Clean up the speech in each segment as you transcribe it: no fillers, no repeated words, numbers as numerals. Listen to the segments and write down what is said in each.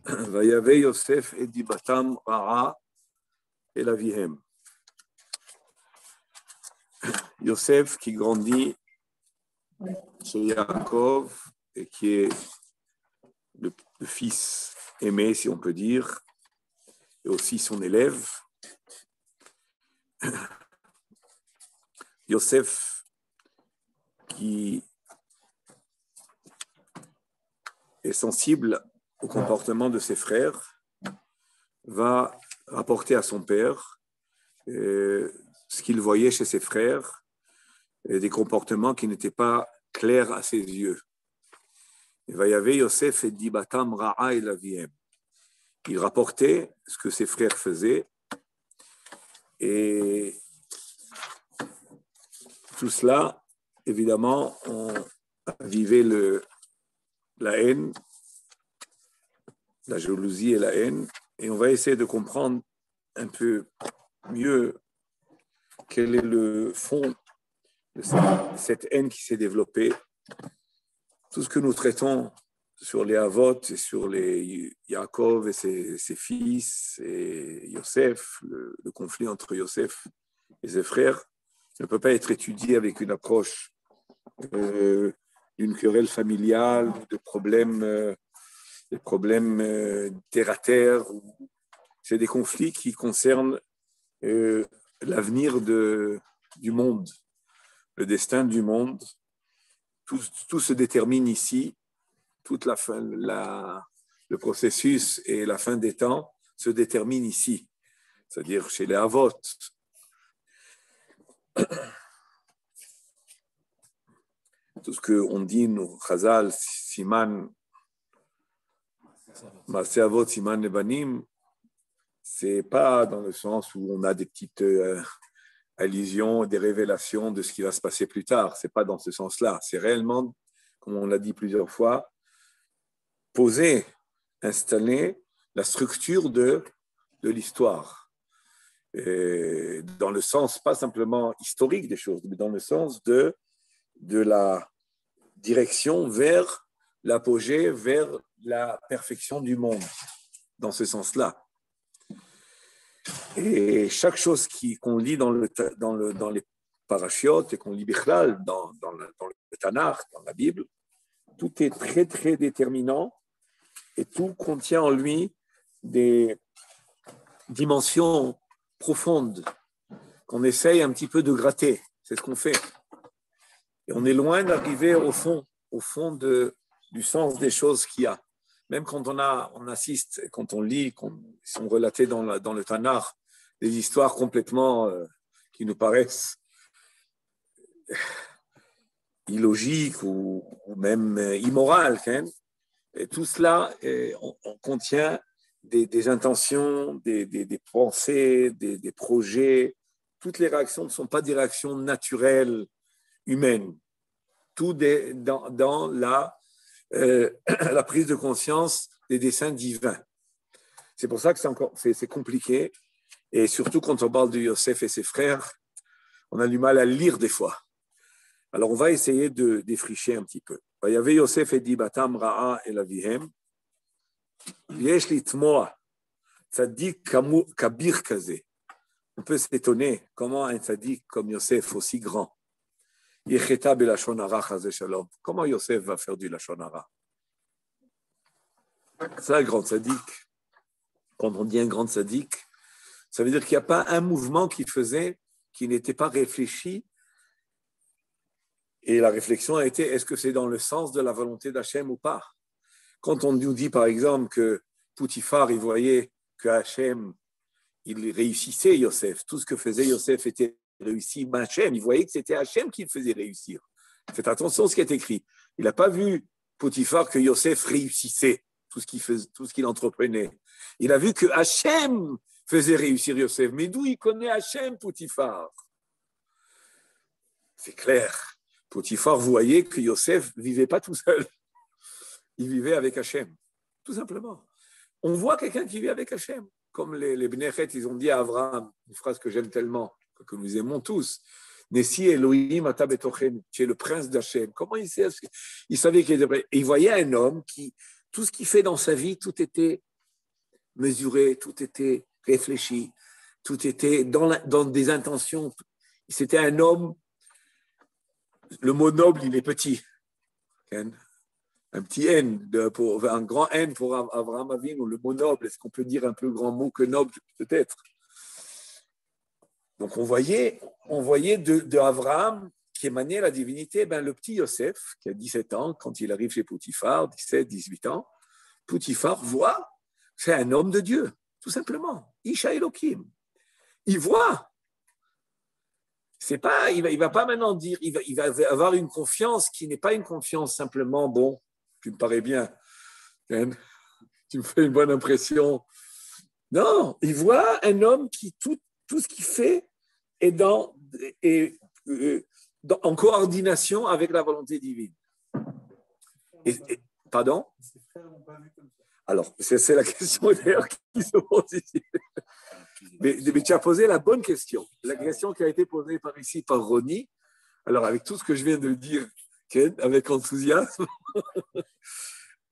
Vayave Yosef et Dibatam Ra'a el Avihem. Yosef qui grandit chez Yaakov et qui est le fils aimé, si on peut dire, et aussi son élève. Yosef qui est sensible au comportement de ses frères va rapporter à son père ce qu'il voyait chez ses frères, des comportements qui n'étaient pas clairs à ses yeux. Vayave Yosef et Dibatam Ra'a el Avihem. Il rapportait ce que ses frères faisaient et tout cela, évidemment, on vivait la haine, la jalousie et la haine, et on va essayer de comprendre un peu mieux quel est le fond de cette haine qui s'est développée. Tout ce que nous traitons sur les Avot et sur les Yaakov et ses fils et Yosef, le conflit entre Yosef et ses frères, ne peut pas être étudié avec une approche d'une querelle familiale, de problèmes, des problèmes terre à terre. C'est des conflits qui concernent l'avenir du monde, le destin du monde. Tout se détermine ici. Toute le processus et la fin des temps se déterminent ici, c'est-à-dire chez les Avot. Tout ce qu'on dit, nous, Chazal, Siman, Maaseh Avot, Siman Nebanim, c'est pas dans le sens où on a des petites allusions, des révélations de ce qui va se passer plus tard. C'est pas dans ce sens-là. C'est réellement, comme on l'a dit plusieurs fois, poser, installer la structure de l'histoire. Et dans le sens, pas simplement historique des choses, mais dans le sens de la direction vers l'apogée, vers la perfection du monde, dans ce sens-là. Et chaque chose qu'on lit dans les parachiotes et qu'on lit bichlal, dans le Tanakh, dans la Bible, tout est très, très déterminant et tout contient en lui des dimensions profondes qu'on essaye un petit peu de gratter. C'est ce qu'on fait. Et on est loin d'arriver au fond du sens des choses qu'il y a. Même quand on assiste, quand on lit, ils sont relatés dans le Tanakh, des histoires complètement qui nous paraissent illogiques ou même immorales. Hein. Et tout cela, on contient des intentions, des pensées, des projets. Toutes les réactions ne sont pas des réactions naturelles, humaines. Tout est dans la prise de conscience des desseins divins. C'est pour ça que c'est compliqué. Et surtout quand on parle de Yosef et ses frères, on a du mal à le lire des fois. Alors on va essayer de défricher un petit peu. Il y avait Yosef et Dibatam Ra'a el Avihem. Yesh litmoa tzadik kabir kaze. On peut s'étonner comment un tzadik comme Yosef, aussi grand, Yecheta belashon hara chazé shalom. Comment Yosef va faire du lashon hara? C'est un grand tzadik. Quand on dit un grand tzadik, ça veut dire qu'il n'y a pas un mouvement qu'il faisait qui n'était pas réfléchi. Et la réflexion a été, est-ce que c'est dans le sens de la volonté d'Hachem ou pas? Quand on nous dit, par exemple, que Poutifar, il voyait que Hachem, il réussissait Yosef. Tout ce que faisait Yosef était réussi. Ben Hachem, il voyait que c'était Hachem qui le faisait réussir. Faites attention à ce qui est écrit. Il n'a pas vu Poutifar que Yosef réussissait tout ce qu'il entreprenait. Il a vu que Hachem faisait réussir Yosef. Mais d'où il connaît Hachem, Poutifar? C'est clair. Poutifar voyait que Yosef ne vivait pas tout seul. Il vivait avec Hachem, tout simplement. On voit quelqu'un qui vit avec Hachem. Comme les Bnei ils ont dit à Abraham, une phrase que j'aime tellement, que nous aimons tous. Nessi Elohim ata betochen, tu es le prince d'Hachem. Comment il sait? Il savait qu'il était prêt. Et il voyait un homme qui, tout ce qu'il fait dans sa vie, tout était mesuré, tout était réfléchi, tout était dans des intentions. C'était un homme, le mot noble, il est petit. Un petit N, un grand N pour Abraham Avinu, le mot noble. Est-ce qu'on peut dire un plus grand mot que noble, peut-être? Donc on voyait de Abraham qui émanait la divinité, le petit Yosef, qui a 17 ans, quand il arrive chez Potiphar, 17, 18 ans, Potiphar voit, c'est un homme de Dieu, tout simplement. Isha Elohim. Il voit. C'est pas, il va pas maintenant dire, il va avoir une confiance qui n'est pas une confiance simplement, bon, tu me parais bien, hein, tu me fais une bonne impression. Non, il voit un homme qui, tout ce qu'il fait est en coordination avec la volonté divine. Pardon? Alors, c'est la question d'ailleurs qui se pose ici. Mais tu as posé la bonne question. La question qui a été posée par Ronnie. Alors, avec tout ce que je viens de dire, Ken, avec enthousiasme,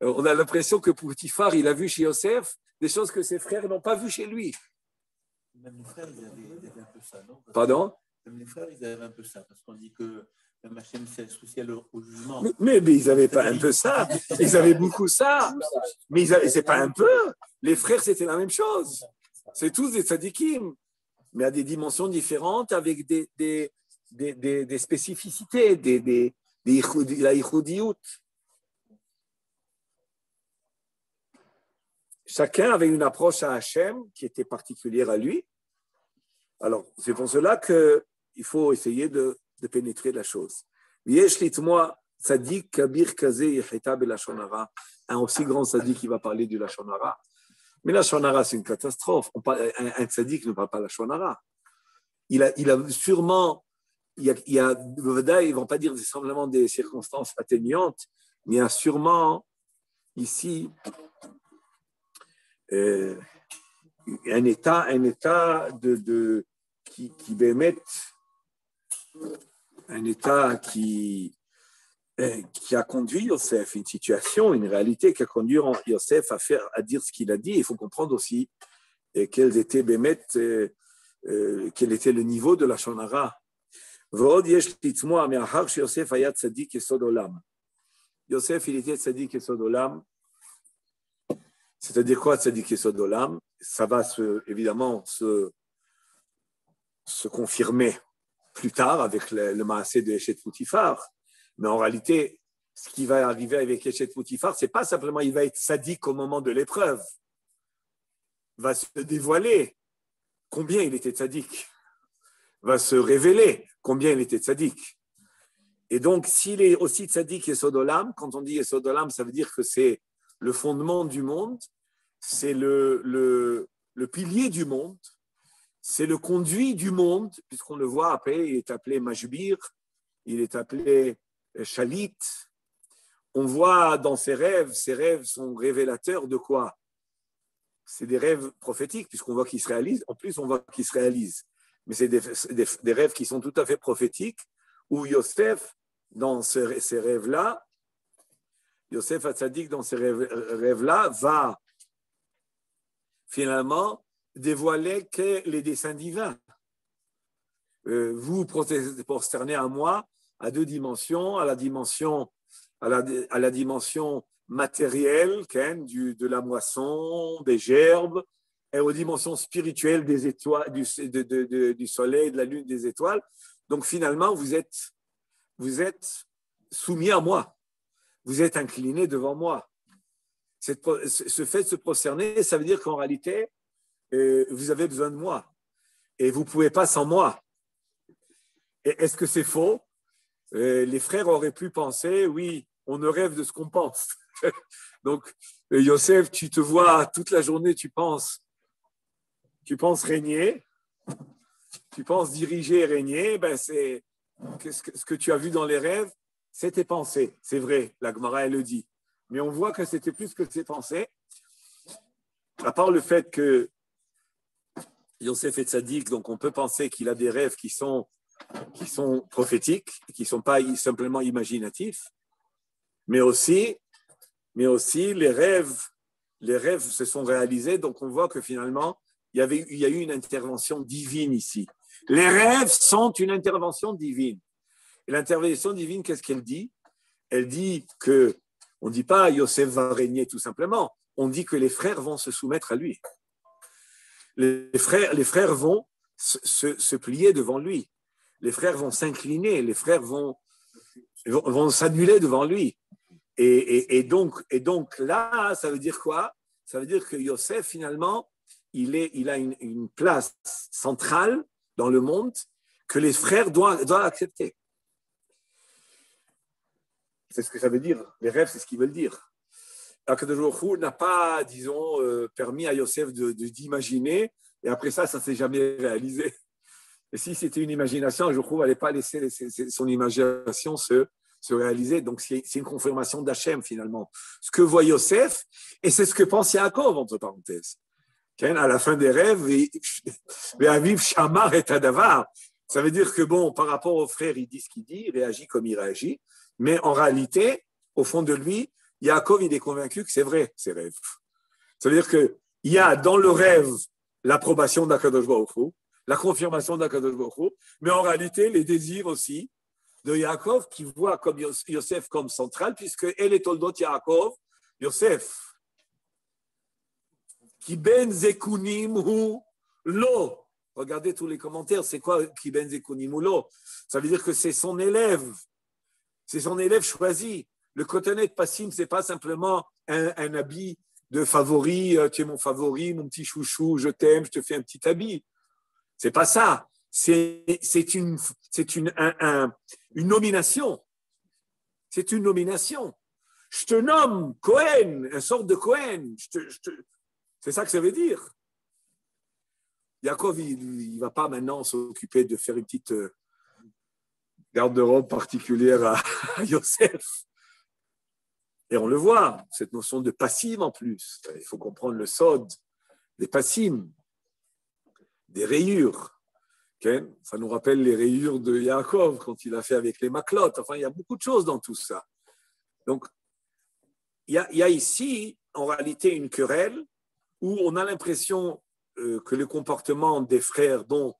on a l'impression que Potiphar, il a vu chez Yosef des choses que ses frères n'ont pas vues chez lui. Même les frères, ils avaient un peu ça, non? Pardon? Même les frères, ils avaient un peu ça, parce qu'on dit que même Hachem s'est associé au jugement. Mais ils n'avaient pas un peu ça. Ils avaient beaucoup ça. Mais c'est pas un peu. Les frères, c'était la même chose. C'est tous des tzadikim, mais à des dimensions différentes, avec des spécificités, la ichudiout. Chacun avait une approche à Hachem qui était particulière à lui. Alors, c'est pour cela qu'il faut essayer de pénétrer la chose. Un aussi grand tzaddik qui va parler du lashon hara. Mais la lashon hara, c'est une catastrophe. Un tzaddik ne parle pas la lashon hara. Il a sûrement, ils ne vont pas dire simplement des circonstances atteignantes, mais il y a sûrement ici un état qui bémet, un état qui a conduit Yosef, une situation, une réalité qui a conduit Yosef à dire ce qu'il a dit. Il faut comprendre aussi quel était le niveau de la lashon hara. Yosef, il était tzaddik yesod olam. C'est-à-dire quoi, tzaddik yesod olam? Ça va évidemment se confirmer plus tard avec le maasé de Eshet Potiphar. Mais en réalité, ce qui va arriver avec Eshet Potiphar, c'est pas simplement il va être tzaddik au moment de l'épreuve. Va se dévoiler combien il était tzaddik. Va se révéler combien il était tzaddik. Et donc, s'il est aussi tzaddik yesod olam, quand on dit yesod olam, ça veut dire que c'est le fondement du monde, c'est le pilier du monde, c'est le conduit du monde, puisqu'on le voit après, il est appelé Majbir, il est appelé Shalit. On voit dans ses rêves sont révélateurs de quoi? C'est des rêves prophétiques, puisqu'on voit qu'ils se réalisent. En plus, on voit qu'ils se réalisent. Mais c'est des rêves qui sont tout à fait prophétiques, où Yosef, dans ces rêves-là, Yosef Hatzadik, dans ces rêves-là, va finalement dévoiler que les desseins divins. Vous prosternez à moi à deux dimensions, à la dimension matérielle, de la moisson, des gerbes, et aux dimensions spirituelles des étoiles, du soleil, de la lune, des étoiles. Donc finalement, vous êtes soumis à moi. Vous êtes incliné devant moi. Ce fait de se prosterner, ça veut dire qu'en réalité, vous avez besoin de moi. Et vous ne pouvez pas sans moi. Et est-ce que c'est faux? Les frères auraient pu penser, oui, on ne rêve de ce qu'on pense. Donc, Yosef, tu te vois toute la journée, tu penses régner, tu penses diriger et régner, c'est ce que tu as vu dans les rêves, c'est tes pensées. C'est vrai, la Gemara, elle le dit. Mais on voit que c'était plus que tes pensées. À part le fait que Yosef est tzaddik, donc on peut penser qu'il a des rêves qui sont prophétiques, qui ne sont pas simplement imaginatifs, mais aussi les rêves les rêves se sont réalisés. Donc, on voit que finalement, il y a eu une intervention divine ici. Les rêves sont une intervention divine. Et l'intervention divine, qu'est-ce qu'elle dit? Elle dit que, on ne dit pas Yosef va régner tout simplement, on dit que les frères vont se soumettre à lui. Les frères vont se plier devant lui. Les frères vont s'incliner, les frères vont s'annuler devant lui. Et donc là, ça veut dire quoi? Ça veut dire que Yosef, finalement, il a une place centrale dans le monde que les frères doivent accepter. C'est ce que ça veut dire. Les rêves, c'est ce qu'ils veulent dire. Akadosh Baruch Hu n'a pas, disons, permis à Yosef d'imaginer, et après ça ne s'est jamais réalisé. Et si c'était une imagination, je trouve, n'allait pas laisser son imagination se réaliser. Donc, c'est une confirmation d'Hachem, finalement. Ce que voit Yosef, et c'est ce que pense Yaakov, entre parenthèses. À la fin des rêves, Ve'aviv Shamar et Adavar. Ça veut dire que, bon, par rapport aux frères, il dit ce qu'il dit, il réagit comme il réagit, mais en réalité, au fond de lui, Yaakov, il est convaincu que c'est vrai, ces rêves. Ça veut dire qu'il y a dans le rêve l'approbation d'Akadosh Baruch Hu, la confirmation d'Akadosh Baruch Hu, mais en réalité, les désirs aussi de Yaakov qui voit comme Yosef comme central, puisque elle est Toldot Yaakov, Yosef, qui ben zekunim hu lo. Regardez tous les commentaires, c'est quoi qui ben zekunim hu lo? Ça veut dire que c'est son élève choisi. Le cotonnet passim, ce n'est pas simplement un habit de favori, tu es mon favori, mon petit chouchou, je t'aime, je te fais un petit habit. C'est pas ça. C'est une nomination. C'est une nomination. Je te nomme Cohen, une sorte de Cohen. C'est ça que ça veut dire. Yaakov, il ne va pas maintenant s'occuper de faire une petite garde-robe particulière à Yosef. Et on le voit, cette notion de passim en plus. Il faut comprendre le sod, des passim, des rayures. Okay? Ça nous rappelle les rayures de Yaakov quand il a fait avec les maclotes. Enfin, il y a beaucoup de choses dans tout ça. Donc, il y a ici, en réalité, une querelle où on a l'impression que le comportement des frères, dont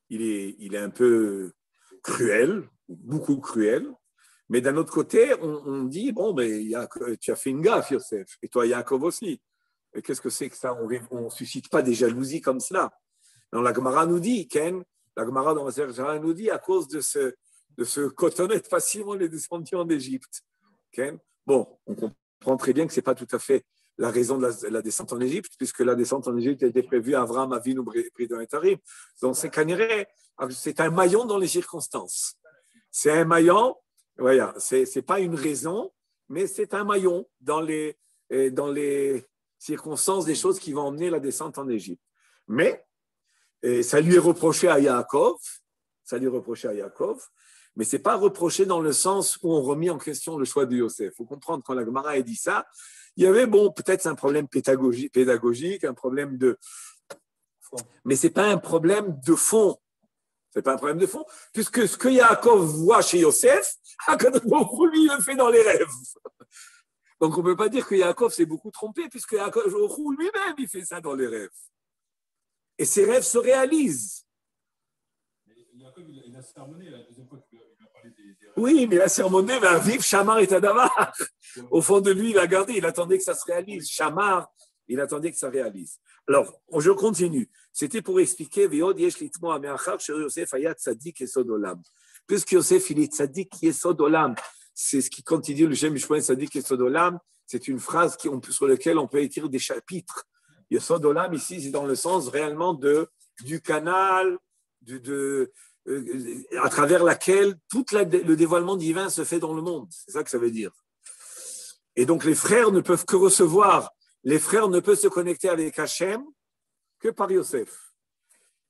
il est un peu cruel, beaucoup cruel, mais d'un autre côté, on dit, bon, tu as fait une gaffe, Yosef, et toi, Yaakov aussi. Et qu'est-ce que c'est que ça? On ne suscite pas des jalousies comme cela. Donc, la Gemara nous dit, Ken, la Gemara dans la Gemara nous dit, à cause de ce cotonnet facilement les descendants d'Égypte. Ken, bon, on comprend très bien que ce n'est pas tout à fait la raison de la descente en Égypte, puisque la descente en Égypte était prévue à Avraham Avinu Bridon et Tarim. Donc, c'est un maillon dans les circonstances. C'est un maillon, voilà, c'est pas une raison, mais c'est un maillon dans les circonstances des choses qui vont emmener la descente en Égypte. Mais ça lui est reproché à Yaakov, mais c'est pas reproché dans le sens où on remet en question le choix de Yosef. Il faut comprendre, quand la Gemara a dit ça, il y avait, peut-être un problème pédagogique, un problème de... Mais c'est pas un problème de fond. C'est pas un problème de fond, puisque ce que Yaakov voit chez Yosef, lui, il le fait dans les rêves. Donc, on ne peut pas dire que Yaakov s'est beaucoup trompé, puisque Yaakov lui-même, il fait ça dans les rêves. Et ses rêves se réalisent. Yaakov, il a sermonné la deuxième fois qu'il a parlé des rêves. Oui, mais il a sermonné, mais vive Shamar et Tadavar. Au fond de lui, il a gardé, il attendait que ça se réalise. Shamar, il attendait que ça réalise. Alors, je continue. C'était pour expliquer, puisque Yosef, il est tzaddik yesod olam. C'est ce qui continue le Shem Mishpoen tzaddik yesod olam. C'est une phrase sur laquelle on peut écrire des chapitres. Yesod olam, ici, c'est dans le sens réellement du canal, à travers laquelle tout le dévoilement divin se fait dans le monde. C'est ça que ça veut dire. Et donc, les frères ne peuvent que recevoir. Les frères ne peuvent se connecter avec Hachem que par Yosef.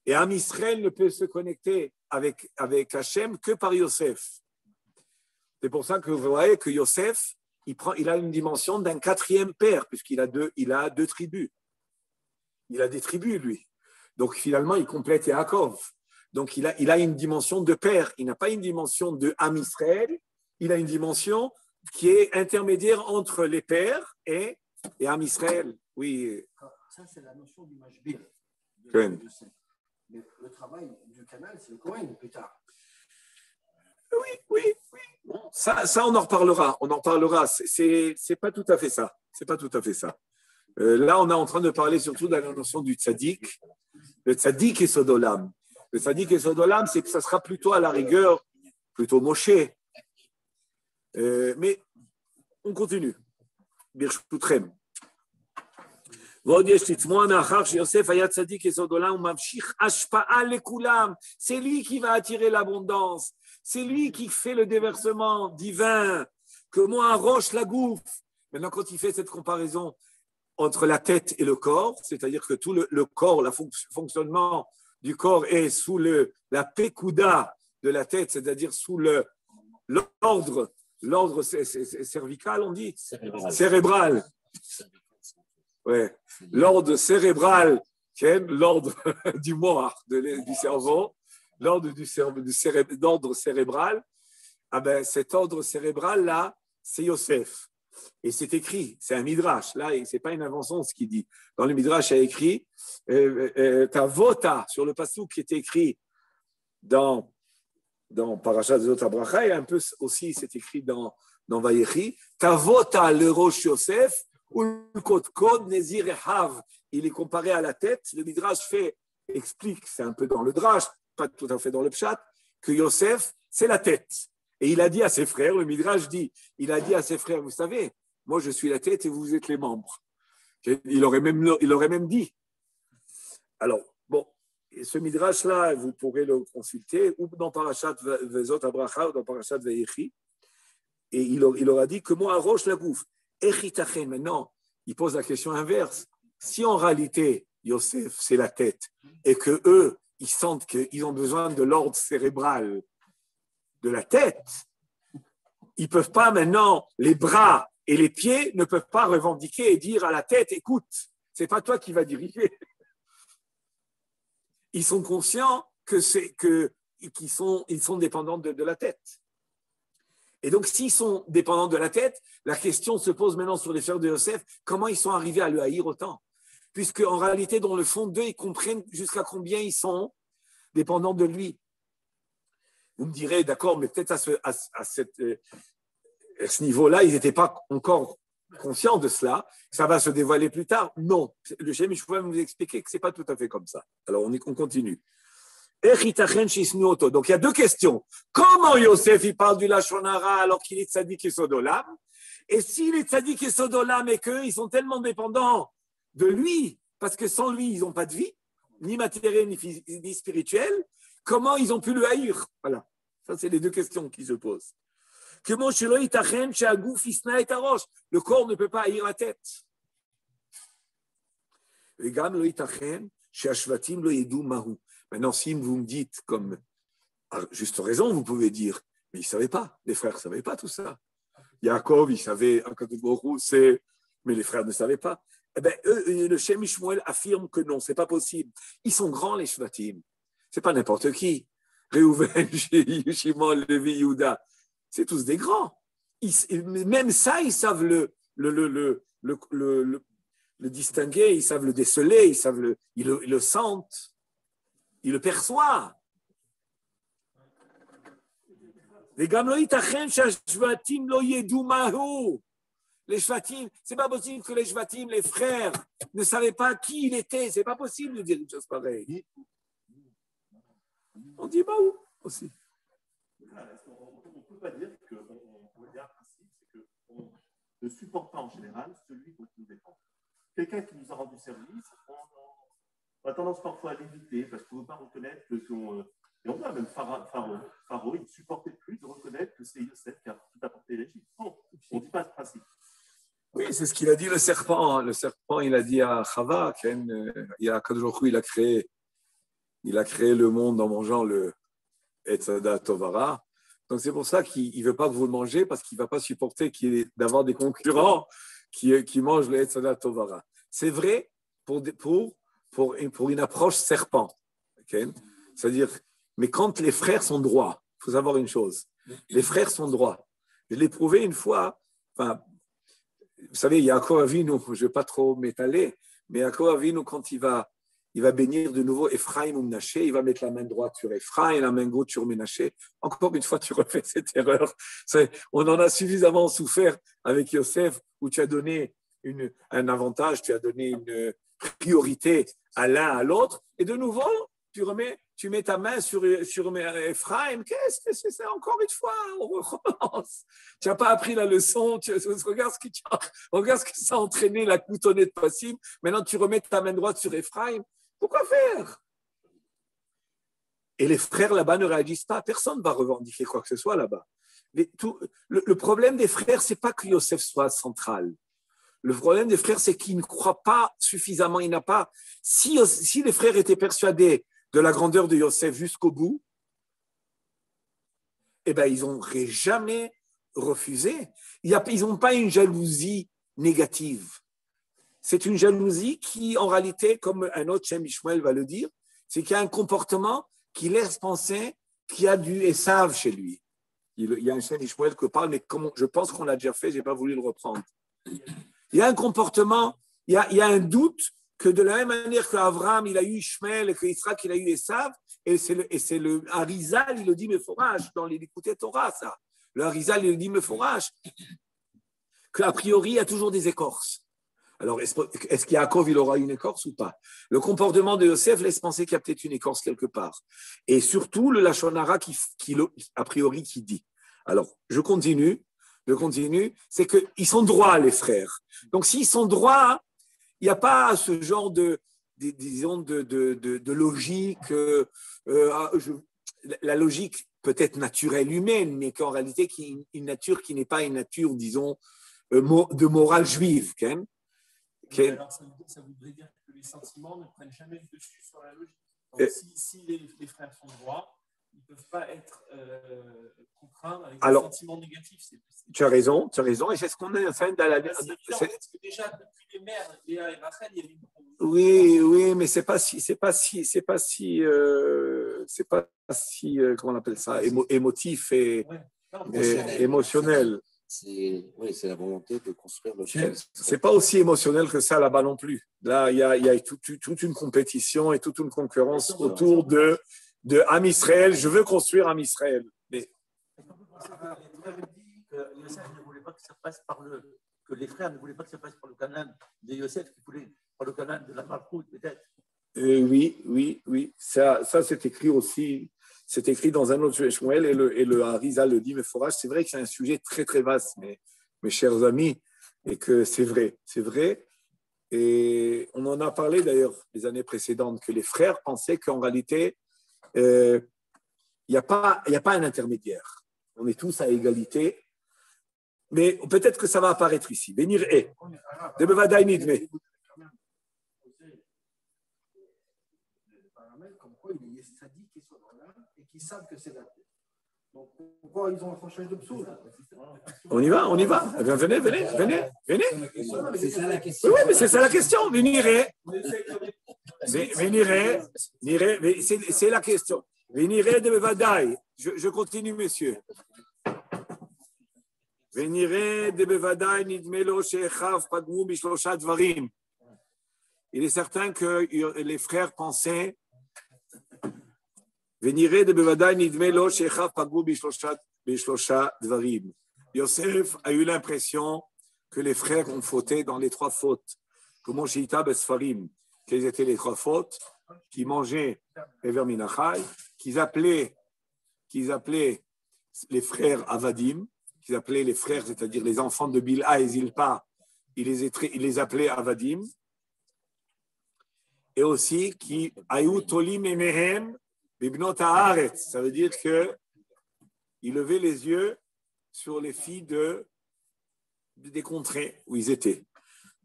Et Am Israël ne peut se connecter avec Hachem que par Yosef. C'est pour ça que vous voyez que Yosef, il a une dimension d'un quatrième père, puisqu'il a deux tribus. Il a des tribus, lui. Donc, finalement, il complète Yaakov. Donc, il a une dimension de père. Il n'a pas une dimension de Am Israël. Il a une dimension qui est intermédiaire entre les pères et et Am Israël. Oui. Ça, c'est la notion du mashbir. Mais le travail du canal, c'est le Cohen plus tard. Oui. Bon, ça, on en reparlera. On en parlera. C'est pas tout à fait ça. C'est pas tout à fait ça. Là, on est en train de parler surtout de la notion du tzaddik. Le tzaddik et Sodolam. Le tzaddik et Sodolam, c'est que ça sera plutôt à la rigueur, plutôt Moshe. Mais on continue. Birchutrem. C'est lui qui va attirer l'abondance. C'est lui qui fait le déversement divin. Que moi, un roche la gouffe. Maintenant, quand il fait cette comparaison entre la tête et le corps, c'est-à-dire que tout le corps, le fonctionnement du corps est sous la pekuda de la tête, c'est-à-dire sous l'ordre cervical, on dit cérébral. Ouais. L'ordre cérébral, l'ordre du mort, du cerveau, l'ordre cérébral, cet ordre cérébral-là, c'est Yosef. Et c'est écrit, c'est un midrash. Là, ce n'est pas une invention ce qu'il dit. Dans le midrash, il y a écrit Tavota, sur le passage qui est écrit dans Parashat Zot Abracha, et un peu aussi, c'est écrit dans Vayechi. Tavota le rosh Yosef, Ulkotkod Nezir Ehav. Il est comparé à la tête. Le midrash explique, c'est un peu dans le drash, pas tout à fait dans le pshat, que Yosef, c'est la tête. Et il a dit à ses frères, le midrash dit, il a dit à ses frères, vous savez, moi je suis la tête et vous êtes les membres. Il aurait même dit. Alors, bon, ce midrash-là, vous pourrez le consulter, ou dans Parashat Vezot Abracha, ou dans Parashat Vayechi, et il aura dit que moi, Roche la gouffe. Echitachen, maintenant, il pose la question inverse. Si en réalité, Yosef, c'est la tête, et que eux, ils sentent qu'ils ont besoin de l'ordre cérébral de la tête, ils ne peuvent pas maintenant, les bras et les pieds ne peuvent pas revendiquer et dire à la tête, écoute, ce n'est pas toi qui vas diriger. Ils sont conscients qu'ils sont dépendants de la tête. Et donc, s'ils sont dépendants de la tête, la question se pose maintenant sur les frères de Yosef, comment ils sont arrivés à le haïr autant? Puisque en réalité, dans le fond d'eux, ils comprennent jusqu'à combien ils sont dépendants de lui. Vous me direz, d'accord, mais peut-être à ce niveau-là, ils n'étaient pas encore conscients de cela. Ça va se dévoiler plus tard. Non, le Shem Mishpah va nous expliquer que ce n'est pas tout à fait comme ça. Alors, on continue. Donc, il y a deux questions. Comment Yosef, il parle du Lashon Hara alors qu'il est tzaddik et sodolam? Et s'il est tzaddik et sodolam et qu'ils sont tellement dépendants de lui, parce que sans lui, ils n'ont pas de vie, ni matérielle, ni spirituelle, comment ils ont pu le haïr? Voilà. Ça, c'est les deux questions qui se posent. Le corps ne peut pas haïr la tête. Maintenant, si vous me dites, comme à juste raison, vous pouvez dire, mais ils ne savaient pas, les frères ne savaient pas tout ça. Yaakov, il savait, mais les frères ne savaient pas. Eh bien, le Shem Mishmuel affirme que non, ce n'est pas possible. Ils sont grands, les Shvatim. Ce n'est pas n'importe qui. Réhouven, Shimon, Lévi, Yehuda, c'est tous des grands. Même ça, ils savent le distinguer, ils savent le déceler, ils le sentent, ils le perçoivent. Les Shvatim, c'est pas possible que les Shvatim, les frères, ne savaient pas qui il était. C'est pas possible de dire une chose pareille. On dit bah où aussi. On ne peut pas dire qu'on dire un principe, c'est qu'on ne supporte pas en général celui dont nous dépend. Quelqu'un qui nous a rendu service, on a tendance parfois à l'éviter parce qu'on ne veut pas reconnaître et on voit même Pharaon, il ne supportait plus de reconnaître que c'est Yosef qui a tout apporté l'Égypte. Non, on ne dit pas ce principe. Oui, c'est ce qu'il a dit le serpent. Le serpent, il a dit à Chava, il a créé le monde en mangeant le Etzada Tovara. Donc c'est pour ça qu'il ne veut pas que vous le mangez, parce qu'il ne va pas supporter d'avoir des concurrents qui mangent le Etzada Tovara. C'est vrai pour une approche serpent. Okay? C'est-à-dire, mais quand les frères sont droits, il faut savoir une chose, les frères sont droits. Je l'ai prouvé une fois, vous savez, Yaakov Avinu, je ne vais pas trop m'étaler, mais Yaakov Avinu, quand il va bénir de nouveau Ephraim ou Menaché, il va mettre la main droite sur Ephraim et la main gauche sur Menaché. Encore une fois, tu refais cette erreur. On en a suffisamment souffert avec Yosef, où tu as donné un avantage, tu as donné une priorité à l'un, à l'autre, et de nouveau, tu mets ta main sur Ephraim. Qu'est-ce que c'est ça? Encore une fois, on recommence. Tu n'as pas appris la leçon. Regarde ce que ça a entraîné, la coutonnette passive. Maintenant, tu remets ta main droite sur Ephraim. Pourquoi faire? Et les frères là-bas ne réagissent pas. Personne ne va revendiquer quoi que ce soit là-bas. Le problème des frères, ce n'est pas que Yosef soit central. Le problème des frères, c'est qu'ils ne croient pas suffisamment. Il n'a pas. Si les frères étaient persuadés de la grandeur de Yosef jusqu'au bout, eh ben, ils n'auraient jamais refusé. Ils n'ont pas une jalousie négative. C'est une jalousie qui, en réalité, comme un autre Shem Ishmael va le dire, c'est qu'il y a un comportement qui laisse penser qu'il y a du Esav chez lui. Il y a un Shem Ishmael que parle, mais je pense qu'on l'a déjà fait, je n'ai pas voulu le reprendre. Il y a un comportement, il y a un doute que de la même manière qu'Abraham, il a eu Ishmael et qu'Israël, il a eu Esav, et c'est le Harizal, il le dit, mais forage, dans l'Écouté Torah, ça. Le Harizal, il le dit, mais forage, qu'a priori, il y a toujours des écorces. Alors, est-ce qu'Yaakov, il aura une écorce ou pas? Le comportement de Yosef laisse penser qu'il y a peut-être une écorce quelque part. Et surtout, le Lachon Hara a priori, qui dit. Alors, je continue, c'est qu'ils sont droits, les frères. Donc, s'ils sont droits, il n'y a pas ce genre disons, de logique, la logique peut-être naturelle humaine, mais qu'en réalité, une nature qui n'est pas une nature, disons, de morale juive. Alors, ça voudrait dire que les sentiments ne prennent jamais le dessus sur la logique. Donc, si les frères sont droits, ils ne peuvent pas être contraints avec des sentiments négatifs. Tu as raison, et c'est ce qu'on est en train d'aller. Parce que déjà, depuis les mères, Léa et Rachel, il y a eu Oui, mais c'est pas si, comment on appelle ça, émotif et émotionnel. C'est la volonté de construire le ciel. C'est pas aussi émotionnel que ça là-bas non plus. Là, il y a toute une compétition et toute une concurrence autour de Am Israël. Je veux construire Am Israël. Mais que les frères ne voulaient pas que ça passe par le canal de Yosef, qu'ils voulaient par le canal de la Malchoute, peut-être. Oui. Ça c'est écrit aussi. C'est écrit dans un autre Shmuel et le Harizal le dit, mais forage, c'est vrai que c'est un sujet très, très vaste, mes chers amis, et que c'est vrai. Et on en a parlé d'ailleurs les années précédentes, que les frères pensaient qu'en réalité, il n'y a pas un intermédiaire. On est tous à égalité, mais peut-être que ça va apparaître ici. Bénir est. De Bevadaï Nidme. Comme quoi il y a des sadiques qui sont là et qui savent que c'est la tête. Donc pourquoi ils ont un franchise de psaume? On y va. Eh bien, venez. C'est ça la question. Oui, mais c'est ça la question. Venirez, mais c'est la question. Venirez de Bevadaï. Je continue, monsieur. Venirez de Bevadaï nidmelo shechav pagmu bishlosha dvarim. Il est certain que les frères pensaient Venirez de Bevadaï nidmelo shechav pagmu bishlosha dvarim. Yosef a eu l'impression que les frères ont fauté dans les trois fautes. Comment Shita Besfarim, quelles étaient les trois fautes? Qui mangeaient Ever Minachai, qu'ils appelaient les frères Avadim, qu'ils appelaient les frères, c'est-à-dire les enfants de Bilha et Zilpa, il les appelait Avadim, et aussi qui Ayu Tolim et Mehem Bibnot Haaretz, ça veut dire que il levait les yeux sur les filles des contrées où ils étaient.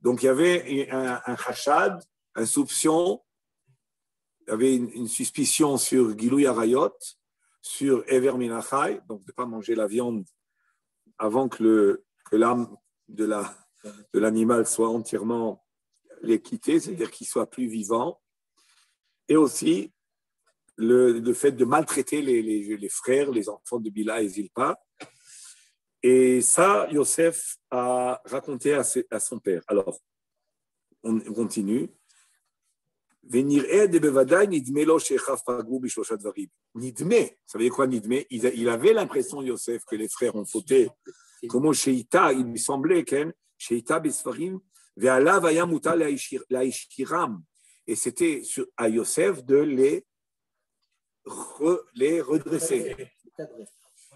Donc il y avait un chachad, un soupçon, il y avait une suspicion sur Gilou Yarayot, sur Ever Minachai, donc de ne pas manger la viande avant que l'âme de l'animal soit entièrement quittée, c'est-à-dire qu'il soit plus vivant, et aussi le fait de maltraiter les frères, les enfants de Bilha et Zilpa. Et ça, Yosef a raconté à son père. Alors, on continue. Nidme, ça veut dire quoi Nidme? Il avait l'impression, Yosef, que les frères ont fauté. Comment Sheita, il lui semblait qu'elle, Sheita Besfarim, Ve'alav haya mutar laishiram. Et c'était à Yosef de les redresser.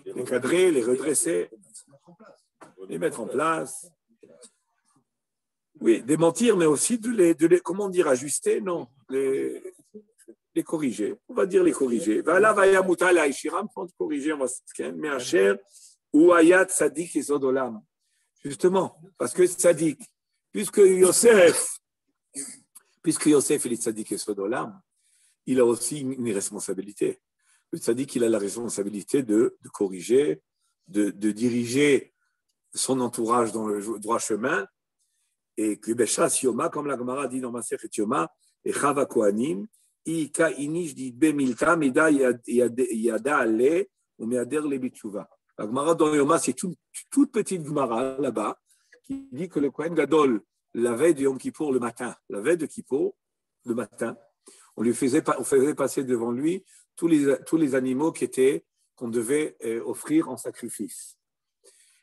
Les cadrer, les redresser, les mettre en place. Oui, démentir, mais aussi de les comment dire, ajuster, non, les corriger. On va dire les corriger. Voilà, vaya mutal aishiram, quand corriger, on va se mais un cher ou ayat sadik et zodolam. Justement, parce que sadik, puisque Yosef il est sadik et zodolam, il a aussi une responsabilité. Le tzaddik, il a la responsabilité de corriger, de diriger son entourage dans le droit chemin. Et que Beshas Yoma, comme la Gemara dit dans Masechet Yoma, et Chava Kohanim, Ika Inish dit Bemilta, Mida Yada Ale, ou Meader Le Bitshuva. La Gemara dans Yoma, c'est toute petite Gemara là-bas, qui dit que le Kohen Gadol, la veille de Yom Kippour, le matin, la veille de Kippour, le matin, on faisait passer devant lui tous les animaux qu'on devait offrir en sacrifice.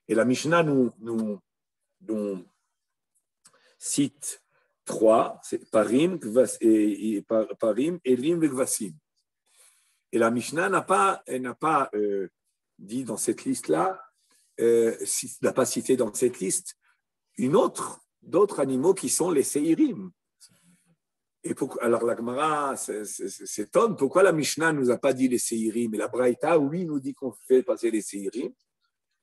Et la Mishnah nous cite 3, c'est Parim, Elim et Gvasim. Et la Mishnah n'a pas dit dans cette liste-là, n'a pas cité dans cette liste d'autres animaux qui sont les Seirim. Et alors la Gemara s'étonne, pourquoi la Mishnah ne nous a pas dit les Seirim, et la Braïta, oui, nous dit qu'on fait passer les Seirim.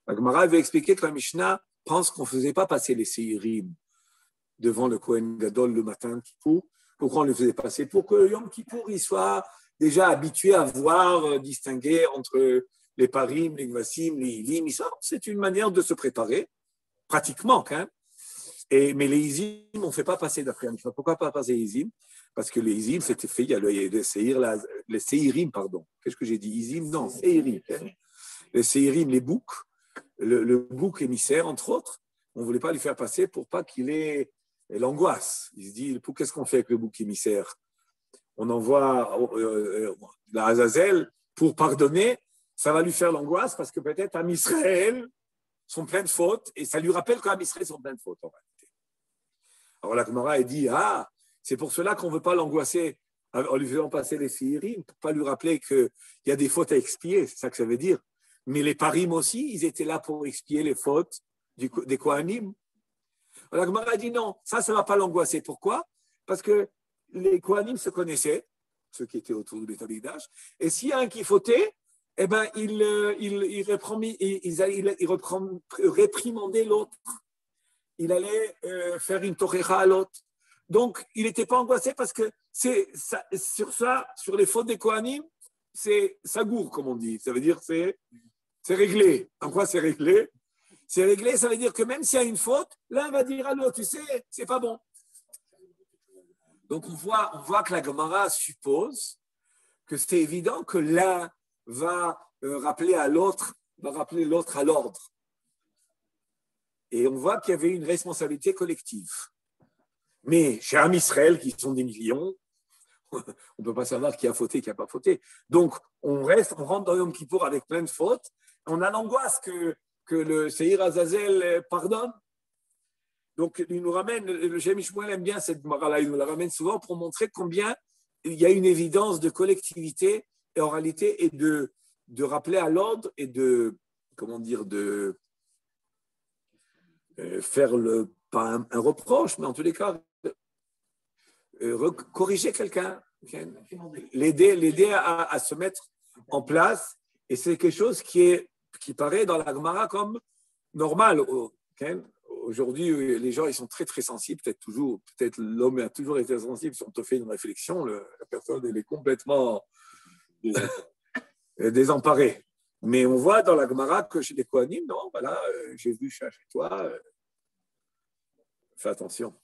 La Gemara avait expliqué que la Mishnah pense qu'on ne faisait pas passer les Seirim devant le Kohen Gadol le matin de Kippour. Pourquoi on le faisait passer? Pour que Yom Kippour il soit déjà habitué à voir distinguer entre les Parim, les Gvasim, les Ilim. C'est une manière de se préparer, pratiquement. Hein. Mais les Izim, on ne fait pas passer d'après. Pourquoi pas passer les Izim? Parce que les Izim, c'était fait, il y a les Seirim, pardon. Qu'est-ce que j'ai dit? Izim? Non, Seirim. Hein. Les Seirim, les boucs, le bouc émissaire, entre autres, on ne voulait pas lui faire passer pour pas qu'il ait l'angoisse. Il se dit, qu'est-ce qu'on fait avec le bouc émissaire? On envoie la Azazel pour pardonner, ça va lui faire l'angoisse parce que peut-être Am Israël sont pleins de fautes et ça lui rappelle qu'Am Israël sont pleins de fautes en réalité. Alors la Gemara dit, c'est pour cela qu'on ne veut pas l'angoisser en lui faisant passer les Seirim, pour ne pas lui rappeler qu'il y a des fautes à expier, c'est ça que ça veut dire. Mais les Parim aussi, ils étaient là pour expier les fautes des Kohanim. La Gemara dit non, ça ne va pas l'angoisser. Pourquoi? Parce que les Kohanim se connaissaient, ceux qui étaient autour du Beth Amikdash, et s'il y a un qui fautait, eh ben, il réprimandait l'autre. Il allait faire une torecha à l'autre. Donc, il n'était pas angoissé parce que sur les fautes des Kohanim, c'est sagour, comme on dit. Ça veut dire c'est réglé. En quoi c'est réglé? C'est réglé, ça veut dire que même s'il y a une faute, l'un va dire à l'autre, tu sais, c'est pas bon. Donc on voit que la Gemara suppose que c'est évident que l'un va rappeler l'autre à l'ordre. Et on voit qu'il y avait une responsabilité collective. Mais chez Am Israël, qui sont des millions, on ne peut pas savoir qui a fauté, qui n'a pas fauté. Donc on rentre dans Yom Kippour avec plein de fautes, on a l'angoisse que le Seir Azazel pardonne. Donc, il nous ramène, le Shem Ishmael aime bien cette Gemara-là, il nous la ramène souvent pour montrer combien il y a une évidence de collectivité et oralité et de rappeler à l'ordre et de faire pas un reproche, mais en tous les cas, corriger quelqu'un, l'aider à se mettre en place. Et c'est quelque chose qui paraît dans la Gemara comme normal. Aujourd'hui, les gens ils sont très très sensibles, peut-être l'homme a toujours été sensible. Si on te fait une réflexion, la personne elle est complètement désemparée. Mais on voit dans la Gemara que chez les Kohanim, non, voilà, j'ai vu chez toi, fais attention.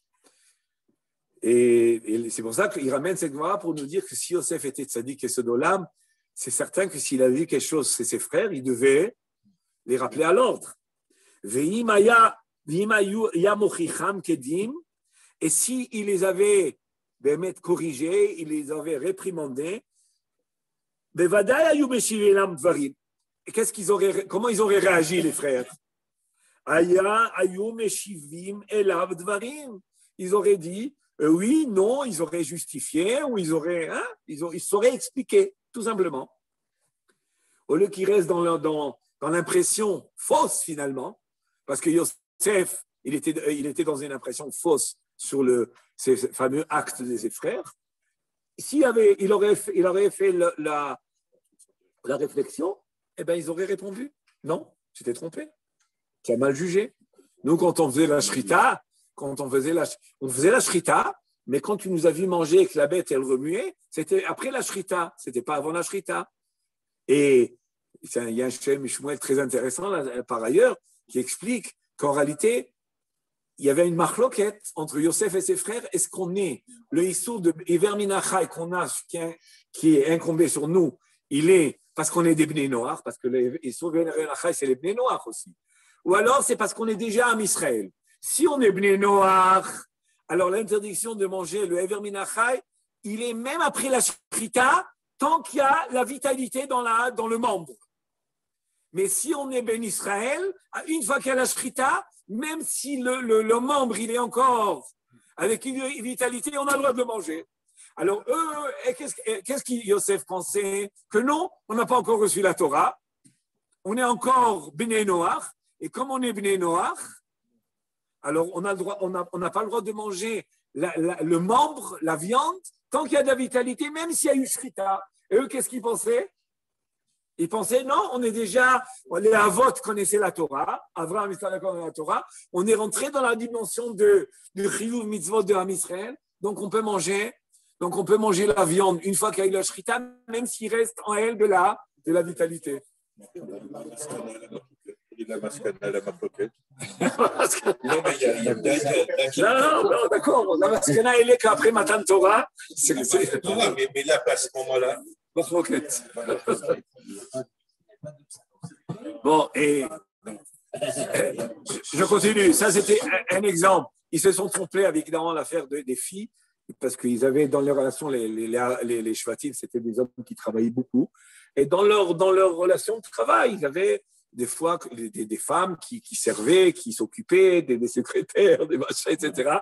Et c'est pour ça qu'il ramène cette Gemara pour nous dire que si Yosef était tzaddik et Sodolam, c'est certain que s'il avait vu quelque chose chez ses frères, il devait les rappeler à l'ordre. Et s'il les avait corrigés, il les avait réprimandés, et comment ils auraient réagi, les frères? Ils auraient dit oui, non, ils auraient justifié, ou ils sauraient expliquer, tout simplement. Au lieu qu'ils restent dans l'impression fausse, finalement, parce que Yosef, il était dans une impression fausse sur ces fameux actes de ses frères. Il aurait fait la réflexion, eh bien, ils auraient répondu non, tu t'es trompé, tu as mal jugé. Nous, quand on faisait la shrita, on faisait la shrita, mais quand tu nous as vu manger et que la bête, elle remuait, c'était après la shrita, c'était pas avant la shrita. Et il y a un Shem Shmuel très intéressant, là, par ailleurs, qui explique qu'en réalité, il y avait une marloquette entre Yosef et ses frères. Est-ce qu'on est le Issour de Iver Minachai qu'on a, qui est incombé sur nous, il est parce qu'on est des Bnei Noach, parce que le Issour de Iver Minachai, c'est les Bnei Noach aussi. Ou alors c'est parce qu'on est déjà à Israël. Si on est Bnei Noach, alors l'interdiction de manger le Iver Minachai, il est même après la shrita, tant qu'il y a la vitalité dans le membre. Mais si on est Ben Israël, une fois qu'il y a la shrita, même si le membre il est encore avec une vitalité, on a le droit de le manger. Alors eux, qu'est-ce que Yosef pensait? Que non, on n'a pas encore reçu la Torah, on est encore Bnei Noach, et comme on est Bnei Noach, alors on n'a pas le droit de manger le membre, la viande, tant qu'il y a de la vitalité, même s'il y a eu shrita. Et eux, qu'est-ce qu'ils pensaient? Ils pensaient, non, les Avot connaissaient la Torah, Avraham connaissait la Torah, on est rentré dans la dimension du Chiyuv Mitzvot de Ham Israël, donc on peut manger la viande une fois qu'il y a eu la shrita, même s'il reste en elle de la vitalité. La mascana, la marloquette. Non, d'accord, la mascana, elle est qu'après Matan Torah, mais là, à ce moment-là, marloquette. Bon, et je continue. Ça, c'était un exemple. Ils se sont trompés avec dans l'affaire des filles, parce qu'ils avaient dans leurs relations, les Shvatim, c'était des hommes qui travaillaient beaucoup. Et dans leur relation de travail, ils avaient des fois des femmes qui servaient, qui s'occupaient, des secrétaires, des machins, etc.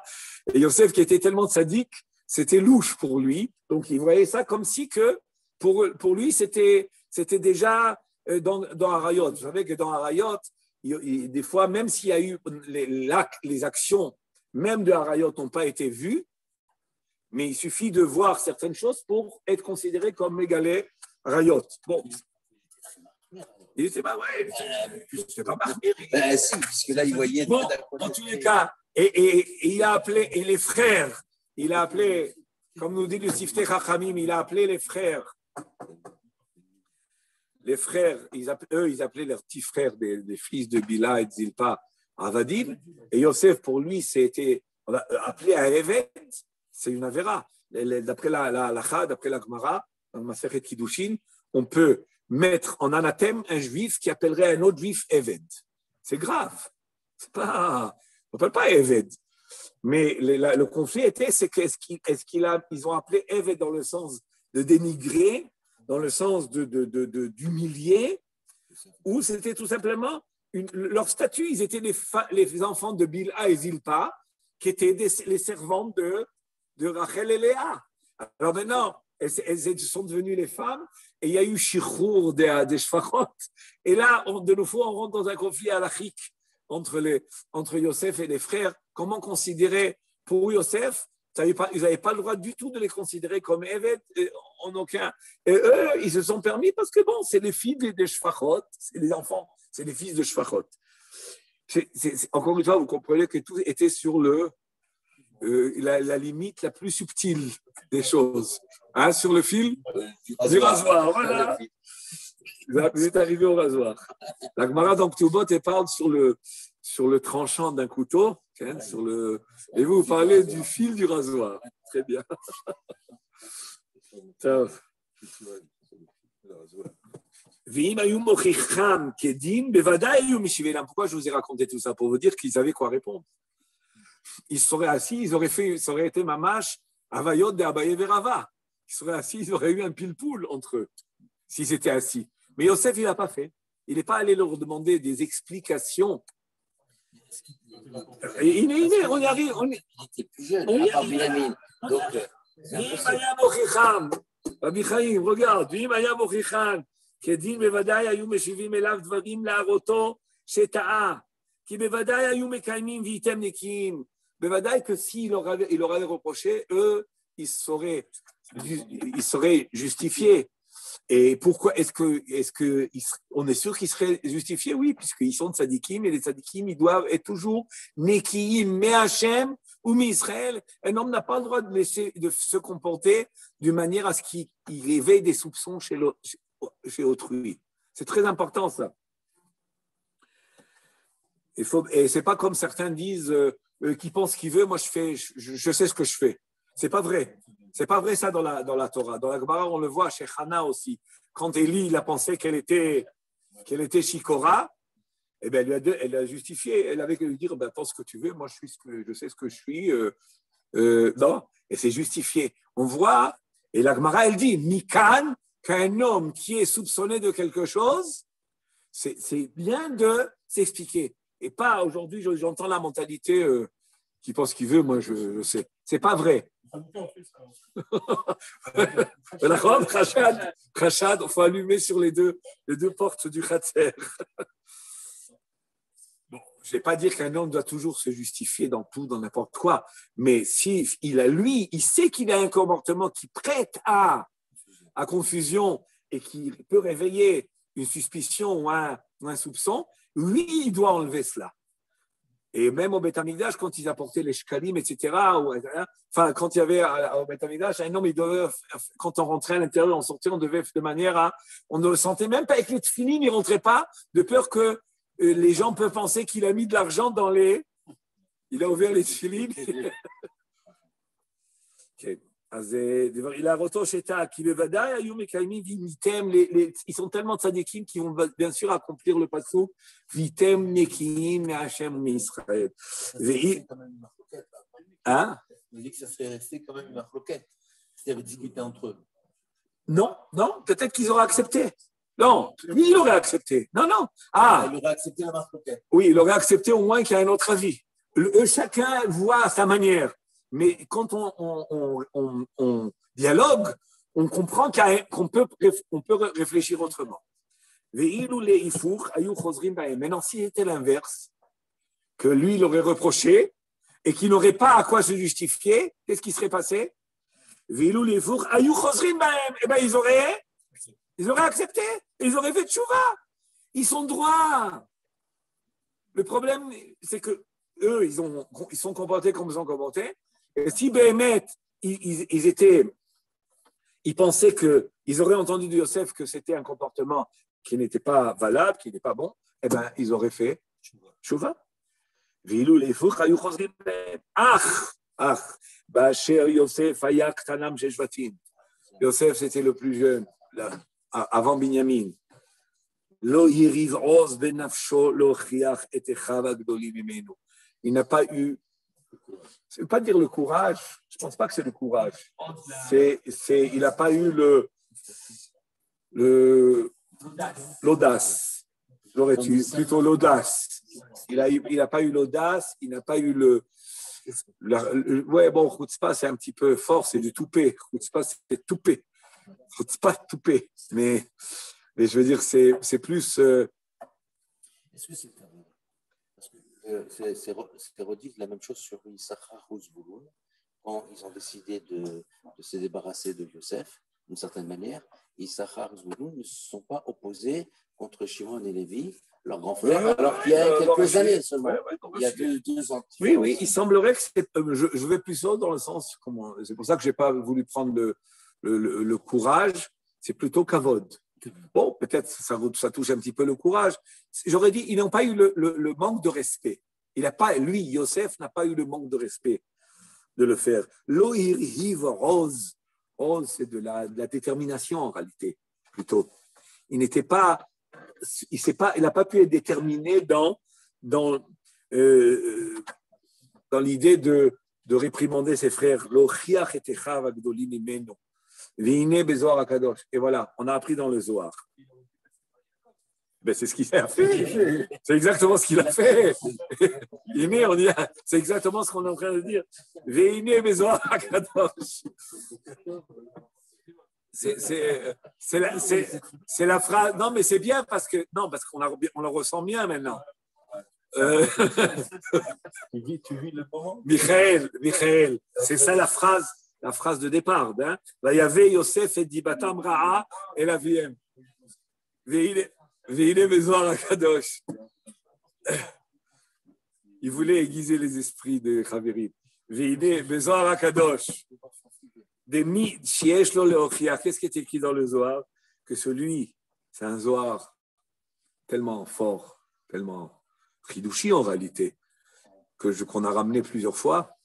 Et Yosef, qui était tellement sadique, c'était louche pour lui. Donc, il voyait ça comme si que pour lui, c'était déjà dans Harayot. Vous savez que dans Harayot, des fois, même s'il y a eu les actions, même de Harayot, n'ont pas été vues, mais il suffit de voir certaines choses pour être considéré comme égalé Harayot. Bon. Il n'était pas, c'était pas marqué. Si, puisque là, il voyait. Bon, en tous les cas, et il a appelé, et les frères, il a appelé, comme nous dit le Siftei Chachamim, il a appelé les frères. Les frères, ils appelaient leurs petits frères des fils de Bila et de Zilpa Avadim. Et Yosef, pour lui, c'était appelé à Evet, c'est une avéra. D'après la Lacha, d'après la Gemara, dans le Masechet Kiddushin, on peut mettre en anathème un juif qui appellerait un autre juif Eved. C'est grave. On n'appelle pas Eved. Mais le conflit était, c'est qu'ils ont appelé Eved dans le sens de dénigrer, dans le sens d'humilier, ou c'était tout simplement leur statut. Ils étaient les enfants de Bilha et Zilpa, qui étaient les servantes de Rachel et Léa. Alors maintenant, elles sont devenues les femmes, et il y a eu Shichur des Shfachot. Et là, de nouveau, on rentre dans un conflit halachique entre Yosef et les frères. Comment considérer pour Yosef? Ils n'avaient pas le droit du tout de les considérer comme Eved en aucun. Et eux, ils se sont permis parce que bon, c'est les filles des Shfachot, c'est les enfants, c'est les fils de Shfachot. Encore une fois, vous comprenez que tout était sur la limite la plus subtile des choses. Hein, sur le fil du rasoir. Voilà. Vous êtes arrivé au rasoir. La Gemara dans Ktubot, elle parle sur le tranchant d'un couteau. Et vous parlez du fil du rasoir. Très bien. Ciao. Pourquoi je vous ai raconté tout ça? Pour vous dire qu'ils savaient quoi répondre. Ils seraient assis, ça aurait été mamash, avayot de Abaye Verava. Ils seraient assis, ils auraient eu un pile-poule entre eux, s'ils étaient assis. Mais Yosef, il n'a pas fait. Il n'est pas allé leur demander des explications. On y arrive. Il était plus jeune, On y à part Binyamin. Donc, Rabbi Chaim, regarde, כדין בוודאי היו משיבים אליו דברים להראותו שטעה, כי בוודאי היו מקיימים והייתם נקיים. בוודאי que s'il leur avait reproché, eux, ils seraient justifiés. Et pourquoi on est sûr qu'ils seraient justifiés? Oui, puisqu'ils sont tzadikim, et les tzadikim, ils doivent être toujours nekiim me Hachem ou mi Israël. Un homme n'a pas le droit de se comporter d'une manière à ce qu'il éveille des soupçons chez autrui. C'est très important, ça. Et c'est pas comme certains disent, qui pensent qu'il veut, moi je sais ce que je fais. C'est pas vrai. C'est pas vrai ça dans la Torah. Dans la Gemara, on le voit chez Hana aussi. Quand Élie, il a pensé qu'elle était Shikora, eh bien, elle a justifié. Elle avait que lui dire, pense ce que tu veux, moi je sais ce que je suis. Non, et c'est justifié. On voit, et la Gemara, elle dit, Mikan, qu'un homme qui est soupçonné de quelque chose, c'est bien de s'expliquer. Et pas aujourd'hui, j'entends la mentalité qui pense qu'il veut, moi je sais. C'est pas vrai. Khachad, il faut allumer sur les deux portes du Khatser. Bon, je ne vais pas dire qu'un homme doit toujours se justifier dans tout, dans n'importe quoi, mais si il sait qu'il a un comportement qui prête à confusion et qui peut réveiller une suspicion ou un soupçon, lui, il doit enlever cela. Et même au Beth Amikdash, quand ils apportaient les shkalim, etc., quand il y avait au Beth Amikdash, un homme, quand on rentrait à l'intérieur, on sortait, on devait de manière à... On ne le sentait même pas avec les tefilines, il ne rentrait pas, de peur que les gens peuvent penser qu'il a mis de l'argent dans les... Il a ouvert les tefilines. Okay. Il a retoché qui ils sont tellement tzadikim qui vont bien sûr accomplir le passouk vitem nekiim Hachem Israël. Hein? Il dit que ça serait resté quand même une marloquette. S'ils avaient discuté entre eux. Non, peut-être qu'ils auraient accepté. Non, lui, il aurait accepté. Non. Il aurait accepté la marloquette. Oui, il aurait accepté au moins qu'il y ait un autre avis. Chacun voit à sa manière. Mais quand on dialogue, on comprend qu'on peut réfléchir autrement. Maintenant, si c'était l'inverse, que lui, il aurait reproché et qu'il n'aurait pas à quoi se justifier, qu'est-ce qui serait passé? Eh bien, ils auraient accepté, ils auraient fait tchouva. Ils sont droits. Le problème, c'est que eux, ils sont comportés comme ils ont comporté. Et si Béhémet, ils pensaient qu'ils auraient entendu de Yosef que c'était un comportement qui n'était pas valable, qui n'était pas bon, eh bien, ils auraient fait tchouva. Yosef, c'était le plus jeune, avant Binyamin. Il n'a pas eu, je ne veux pas dire le courage, je ne pense pas que c'est le courage. Il n'a pas eu l'audace. J'aurais dit plutôt l'audace. Il n'a pas eu l'audace, il n'a pas eu ouais, bon, chutzpah, c'est un petit peu fort, c'est du toupé. Chutzpah, c'est toupé. Chutzpah, toupé. Mais je veux dire, c'est plus. Est-ce que c'est parce que c'est redit la même chose sur Issachar ou Zvouloun, quand ils ont décidé de se débarrasser de Yosef, d'une certaine manière. Issachar et Zvouloun ne se sont pas opposés contre Shimon et Lévi, leurs grands frères, alors qu'il y a quelques années seulement. Il y a deux ans. Oui, il semblerait que c'est. Je vais plus haut dans le sens. C'est pour ça que je n'ai pas voulu prendre le courage, c'est plutôt kavod. Bon, peut-être ça touche un petit peu le courage. J'aurais dit, ils n'ont pas eu le manque de respect. Lui, Yosef, n'a pas eu le manque de respect de le faire. L'ohirhiv rose, c'est de la détermination en réalité, plutôt. il n'était pas, il n'a pas pu être déterminé dans l'idée de réprimander ses frères. Et voilà, on a appris dans le Zohar. Ben, c'est ce qu'il a fait. C'est exactement ce qu'il a fait. C'est exactement ce qu'on est en train de dire. C'est la phrase. Non, mais c'est bien parce qu'on le ressent bien maintenant. Tu vis le moment. Michael, c'est ça la phrase de départ. Hein? Il y avait Yosef et Dibatam Ra'a et la VM. Il voulait aiguiser les esprits de Chaverim. Qu'est-ce qui est écrit dans le Zohar? Que celui, c'est un Zohar tellement fort, tellement chidouchi en réalité, qu'on a ramené plusieurs fois.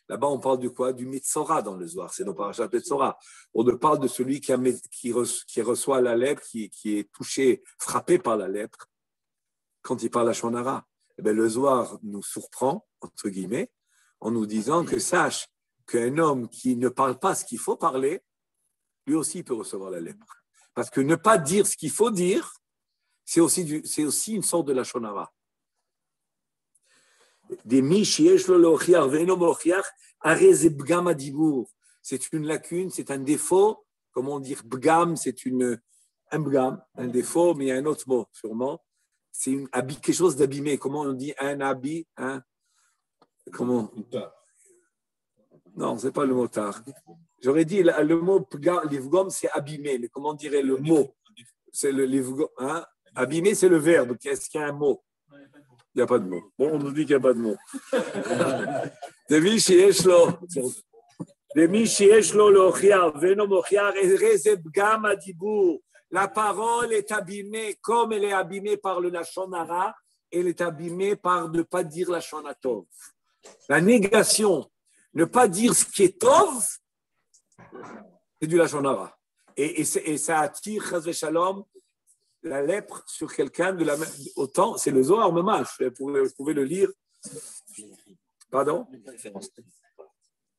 Là-bas, on parle de quoi? Du Metzora dans le Zohar, c'est nos parachas Metzora. On parle de celui qui reçoit la lèpre, qui est touché, frappé par la lèpre, quand il parle à Shonara. Eh bien, le Zohar nous surprend, entre guillemets, en nous disant que sache qu'un homme qui ne parle pas ce qu'il faut parler, lui aussi peut recevoir la lèpre. Parce que ne pas dire ce qu'il faut dire, c'est aussi une sorte de la Shonara. C'est une lacune, c'est un défaut. Comment dire bgam, c'est un bgam, un défaut, mais il y a un autre mot sûrement. C'est quelque chose d'abîmé. Comment on dit un habit, hein? Comment? Non, c'est pas le motard. J'aurais dit le mot livgom, c'est abîmé, mais comment dirait le mot? C'est le livgom, hein? Abîmé, c'est le verbe. Est-ce qu'il y a un mot? Il n'y a pas de mot. Bon, on nous dit qu'il n'y a pas de mot. La parole est abîmée comme elle est abîmée par le Lashon Hara, elle est abîmée par ne pas dire Lashon Tov. La négation, ne pas dire ce qui est Tov, c'est du Lashon Hara. Et ça attire, chas v'shalom, la lèpre sur quelqu'un de la même. Autant, c'est le Zohar Mamash, vous pouvez le lire. Pardon?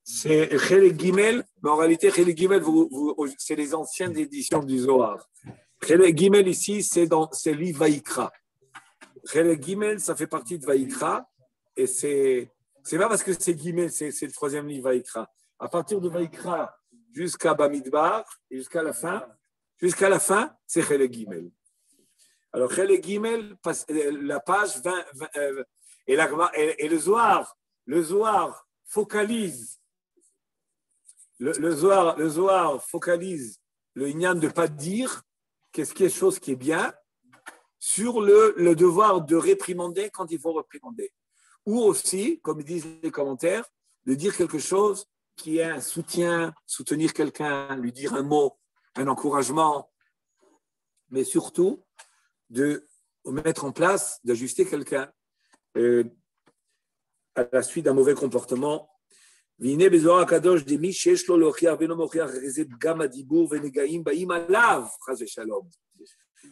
C'est Chelek Gimel, mais en réalité, Chelek Gimel, c'est les anciennes éditions du Zohar. Chelek Gimel ici, c'est livre Vaïkra. Chelek Gimel, ça fait partie de Vaïkra, et c'est pas parce que c'est Gimel, c'est le troisième livre Vaïkra. À partir de Vaïkra jusqu'à Bamidbar, et jusqu'à la fin, c'est Chelek Gimel. Alors, Chelek Gimel, la page 20, et le Zohar focalise. Le Zohar focalise le ignan de ne pas dire quelque chose qui est bien sur le devoir de réprimander quand il faut réprimander. Ou aussi, comme disent les commentaires, de dire quelque chose qui est un soutien, soutenir quelqu'un, lui dire un mot, un encouragement, mais surtout de mettre en place, d'ajuster quelqu'un à la suite d'un mauvais comportement.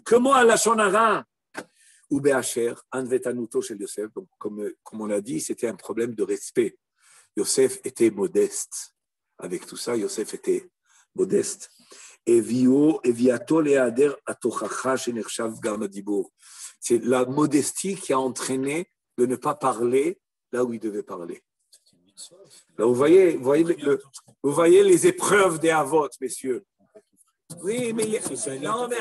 Comment à la Shonara ou Be'asher, Anvetanuto chez Yosef, comme on l'a dit, c'était un problème de respect. Yosef était modeste. Avec tout ça, Yosef était modeste. C'est la modestie qui a entraîné de ne pas parler là où il devait parler. Là, vous voyez les épreuves des Havot, messieurs. Oui, mais non, mais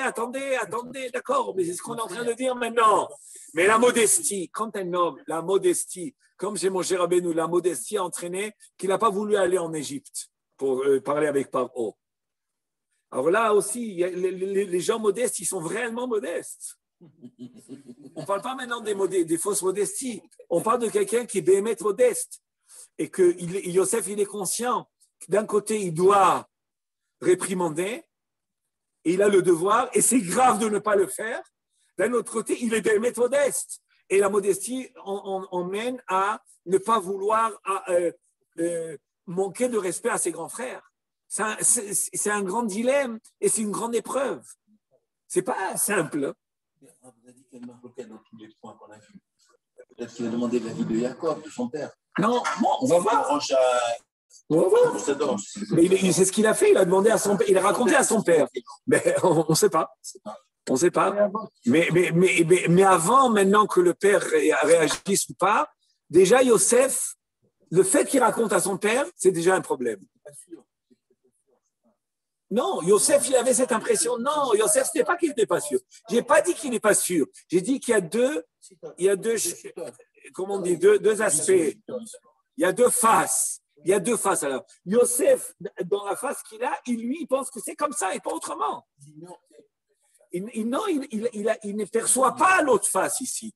attendez, d'accord, mais c'est ce qu'on est en train de dire maintenant. Mais la modestie, quand un homme, la modestie, comme chez Moshe Rabbeinu, la modestie a entraîné qu'il n'a pas voulu aller en Égypte pour parler avec Paro. Alors là aussi, les gens modestes, ils sont réellement modestes. On ne parle pas maintenant des fausses modesties. On parle de quelqu'un qui est béhémet modeste. Et que Yosef, il est conscient que d'un côté, il doit réprimander, et il a le devoir, et c'est grave de ne pas le faire. D'un autre côté, il est béhémet modeste. Et la modestie emmène à ne pas vouloir manquer de respect à ses grands frères. C'est un grand dilemme et c'est une grande épreuve. C'est pas simple. Vous avez dit qu'il y a une marloquette dans tous les points qu'on a vus. Peut-être qu'il a demandé l'avis de Jacob, de son père. Non, bon, on va voir. On va voir. Mais c'est ce qu'il a fait. Il a demandé à son père. Il a raconté à son père. Mais on ne sait pas. On ne sait pas. Mais avant, maintenant que le père réagisse ou pas, déjà Yosef, le fait qu'il raconte à son père, c'est déjà un problème. Non, Yosef, il avait cette impression. Non, Yosef, ce n'est pas qu'il n'était pas sûr. Je n'ai pas dit qu'il n'est pas sûr. J'ai dit qu'il y a deux, comment on dit, deux aspects. Il y a deux faces. Il y a deux faces. Alors, Yosef, dans la face qu'il a, il pense que c'est comme ça et pas autrement. Il ne perçoit pas l'autre face ici.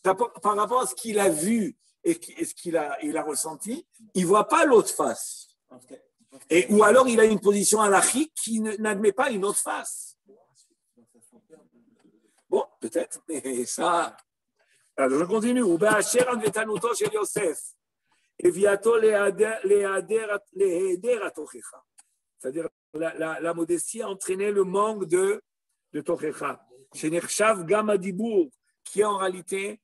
Par rapport à ce qu'il a vu et ce qu'il a ressenti, il ne voit pas l'autre face. Ou alors il a une position halachique qui n'admet pas une autre face. Bon, peut-être, mais ça. Alors je continue. C'est-à-dire la modestie a entraîné le manque de Tochecha. Chez Nershav Gama Dibour, qui est en réalité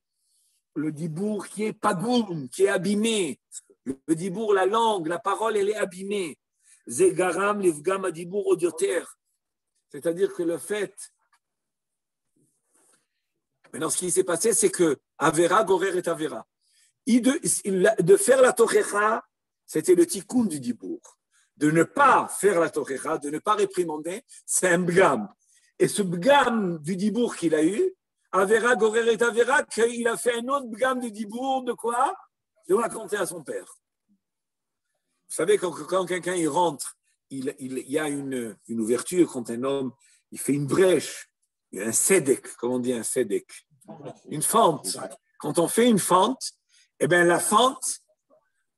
le Dibour qui est pagoum, qui est abîmé. Le Dibour, la langue, la parole, elle est abîmée. Zegaram Livgam Dibour Odioter. C'est-à-dire que le fait. Maintenant, ce qui s'est passé, c'est que Avera, Gorer et Avera. De faire la Tochecha, c'était le tikkun du Dibour. De ne pas faire la Tochecha, de ne pas réprimander, c'est un bgam. Et ce bgam du Dibour qu'il a eu, Avera, Gorer et Avera, qu'il a fait un autre bgam du Dibour, de quoi? De raconter à son père. Vous savez, quand quelqu'un il rentre, il y a une ouverture, quand un homme il fait une brèche, il y a un sédek, comment on dit un sédek? Une fente. Quand on fait une fente, eh bien la fente,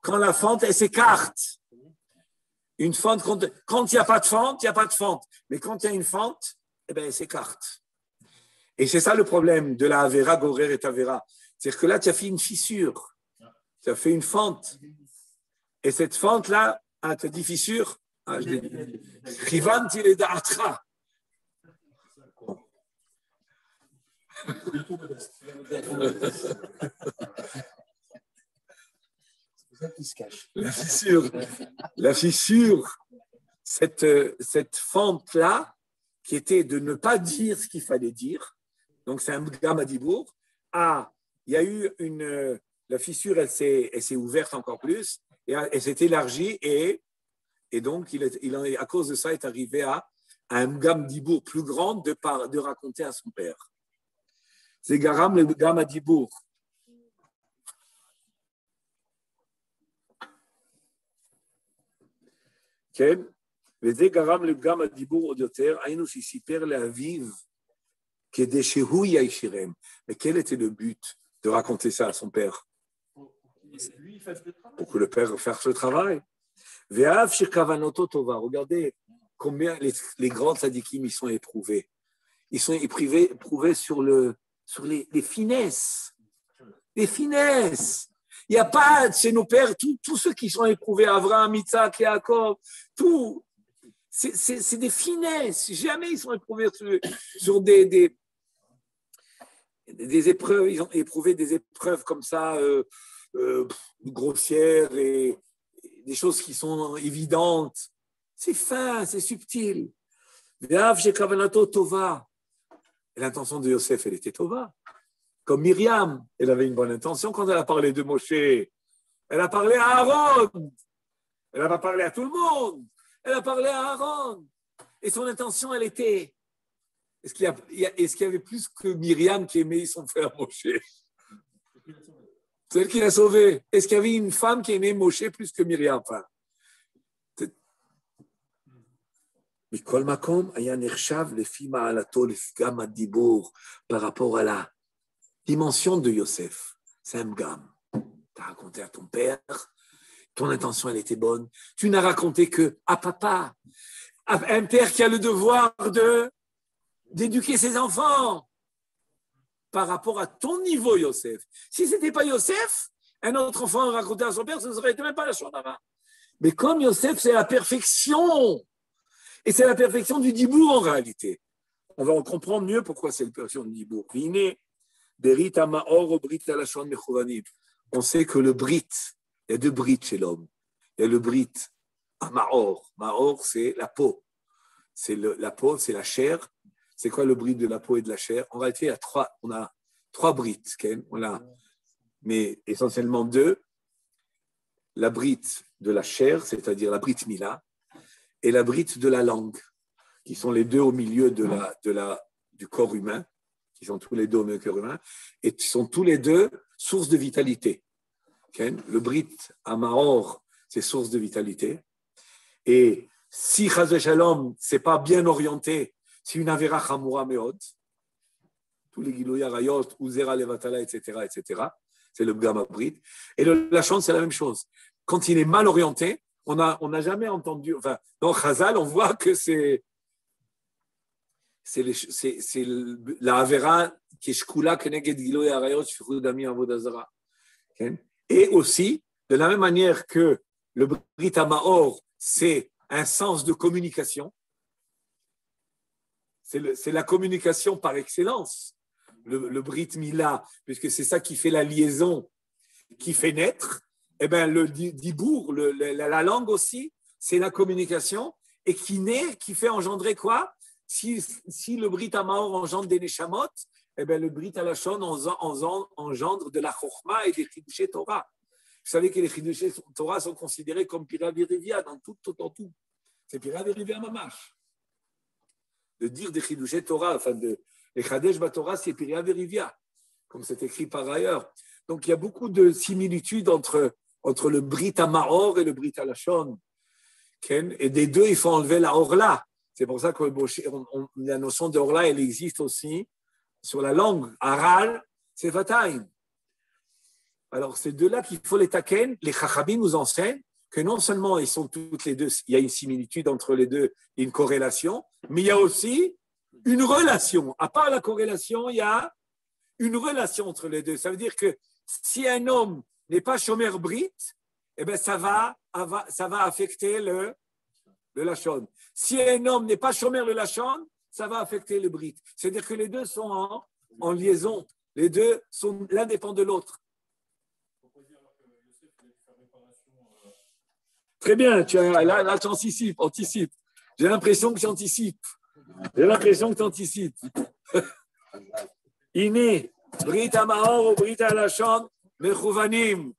quand la fente elle s'écarte, une fente, quand il n'y a pas de fente, il n'y a pas de fente. Mais quand il y a une fente, eh bien elle s'écarte. Et c'est ça le problème de la Avera, Gorer et Avera. C'est-à-dire que là, tu as fait une fissure, tu as fait une fente. Et cette fente-là, tu as dit fissure? Je l'ai dit. Chivan tiré d'Atra. La fissure, cette fente-là, qui était de ne pas dire ce qu'il fallait dire, donc c'est un Gam Dibour. Il y a eu la fissure, elle s'est ouverte encore plus, et elle s'est élargie, et donc à cause de ça, il est arrivé à un Gam Dibour plus grand de raconter à son père. C'est Garam le Gam Dibour. כן? וזה גרם לפגם הדיבור עוד יותר, היינו שסיפר לאביו כדי שהוא ישירם. וכן était le but de raconter ça à son père? Pour que le père fasse le travail. ואף שכוונתו טובה, regardez combien les grands tzadikim ils sont éprouvés. Ils sont éprouvés sur les finesses. Les finesses. Il n'y a pas chez nos pères, tous ceux qui sont éprouvés, Avraham, Yitzhak, Yaakov, tout, c'est des finesses. Jamais ils sont éprouvés sur des épreuves. Ils ont éprouvé des épreuves comme ça, grossières et des choses qui sont évidentes. C'est fin, c'est subtil. Et l'intention de Yosef, elle était tova. Comme Myriam, elle avait une bonne intention quand elle a parlé de Moshe. Elle a parlé à Aaron. Elle n'a pas parlé à tout le monde. Elle a parlé à Aaron. Et son intention, elle était... Est-ce qu'il y avait plus que Myriam qui aimait son frère Moshe? C'est elle qui l'a sauvé. Est-ce qu'il y avait une femme qui aimait Moshe plus que Myriam? Enfin, Mikol Makom, aya nershav lefi ma'alato lefgam hadibour, par rapport à la dimension de Yosef. C'est un gam. Tu as raconté à ton père, ton intention elle était bonne. Tu n'as raconté que à papa, à un père qui a le devoir d'éduquer ses enfants par rapport à ton niveau, Yosef. Si ce n'était pas Yosef, un autre enfant raconté à son père, ce ne serait même pas la Shonara. Mais comme Yosef, c'est la perfection. Et c'est la perfection du dibour en réalité. On va en comprendre mieux pourquoi c'est la perfection du dibour. On sait que le brit, il y a deux brits chez l'homme. Il y a le brit à Maor. Maor, c'est la peau. La peau, c'est la chair. C'est quoi le brit de la peau et de la chair? En réalité, on a trois brits. Mais essentiellement deux. La brit de la chair, c'est-à-dire la brit mila, et la brit de la langue, qui sont les deux au milieu du corps humain, qui sont tous les deux au milieu du corps humain, et qui sont tous les deux source de vitalité. Le brit à Maor, c'est source de vitalité. Et si Chaz Shalom, c'est pas bien orienté, c'est une avera chamura meod, tous les Gilouya Rayot, Uzera Levatala, etc., c'est le Bgam Brit. Et le Lachon, c'est la même chose. Quand il est mal orienté, on n'a jamais entendu. Enfin, dans Chazal, on voit que c'est la Avera qui est Shkula Keneged Gilouya Rayot, Shfurudami Avodazara. Et aussi, de la même manière que le Brit à Maor, c'est un sens de communication. C'est la communication par excellence, le Brit Mila, puisque c'est ça qui fait la liaison, qui fait naître. Eh bien, le dibour, la langue aussi, c'est la communication, et qui fait engendrer quoi? Si le Brit à Maor engendre des Neshamot, eh bien, le Brit à Lachon engendre de la Chokhma et des Chidushé Torah. Vous savez que les Chidushé Torah sont considérés comme Piravirivia dans tout. C'est Piravirivia Mamash. De dire des Chidushé Torah, enfin les Chadesh Batorah, c'est Piravirivia, comme c'est écrit par ailleurs. Donc il y a beaucoup de similitudes entre le Brit à Maor et le Brit à Lachon. Et des deux, il faut enlever la Orla. C'est pour ça que la notion de Orla, elle existe aussi sur la langue. Aral, c'est Vatayim. Alors, c'est de là qu'il faut les taken. Les Chachabim nous enseignent que non seulement ils sont toutes les deux, il y a une similitude entre les deux, une corrélation, mais il y a aussi une relation. À part la corrélation, il y a une relation entre les deux. Ça veut dire que si un homme n'est pas Shomer Brit, eh bien, ça va affecter le Lachon. Si un homme n'est pas Shomer le Lachon, ça va affecter le Brit. C'est-à-dire que les deux sont en liaison. Les deux sont l'un dépend de l'autre. Très bien, là tu anticipes. J'ai l'impression que tu anticipes. Iné, Brit Amaor ou Brit Alachon, Mechouvanim.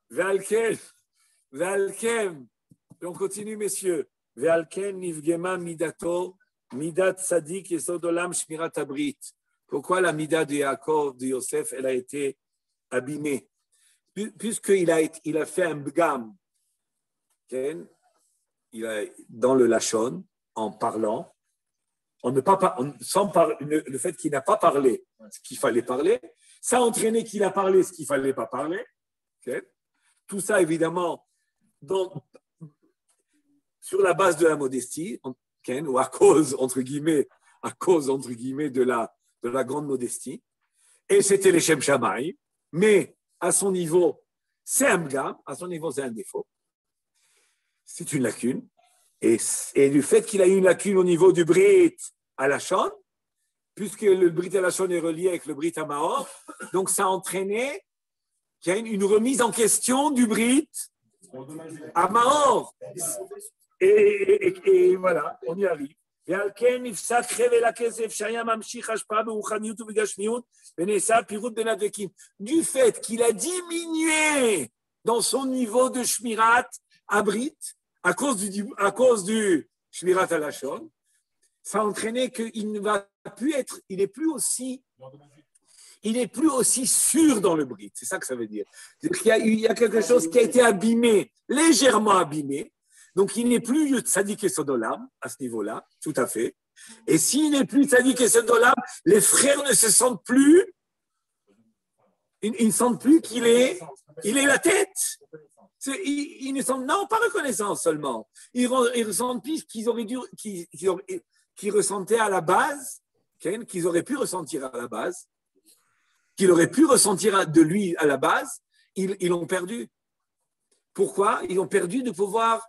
Ve'alken. On continue, messieurs. Ve'alken nivgema midato, midat tzadik yesod olam shmirat abrit. Pourquoi la mida de Yaakov, de Yosef, elle a été abîmée? Puisqu'il a fait un bgam, dans le Lachon, en parlant, le fait qu'il n'a pas parlé ce qu'il fallait parler, ça a entraîné qu'il a parlé ce qu'il ne fallait pas parler. Tout ça, évidemment, sur la base de la modestie, ou à cause, entre guillemets, de la grande modestie. Et c'était les Shem Shamaï, mais à son niveau, c'est un bgam, à son niveau, c'est un défaut. C'est une lacune. Et du fait qu'il a eu une lacune au niveau du Brit à Lachon, puisque le Brit à Lachon est relié avec le Brit à Maor, donc ça a entraîné qu'il y a une remise en question du Brit à Maor. Et voilà, on y arrive. Du fait qu'il a diminué dans son niveau de Shmirat à Brit, à cause du Shmirat à Lachon, ça a entraîné qu'il ne va plus être, il n'est plus aussi sûr dans le Brit. C'est ça que ça veut dire. Il y a quelque chose qui a été abîmé, légèrement abîmé. Donc, il n'est plus Tzadik et Sodolam à ce niveau-là, tout à fait. Et s'il n'est plus Tzadik et Sodolam, les frères ne se sentent plus, ils ne sentent plus qu'il est la tête. Ils ne sentent, non, pas reconnaissance seulement. Ils ressentent plus qu'ils ressentaient à la base, qu'ils auraient pu ressentir à la base, qu'il aurait pu ressentir de lui à la base, ils l'ont perdu. Pourquoi? Ils ont perdu de pouvoir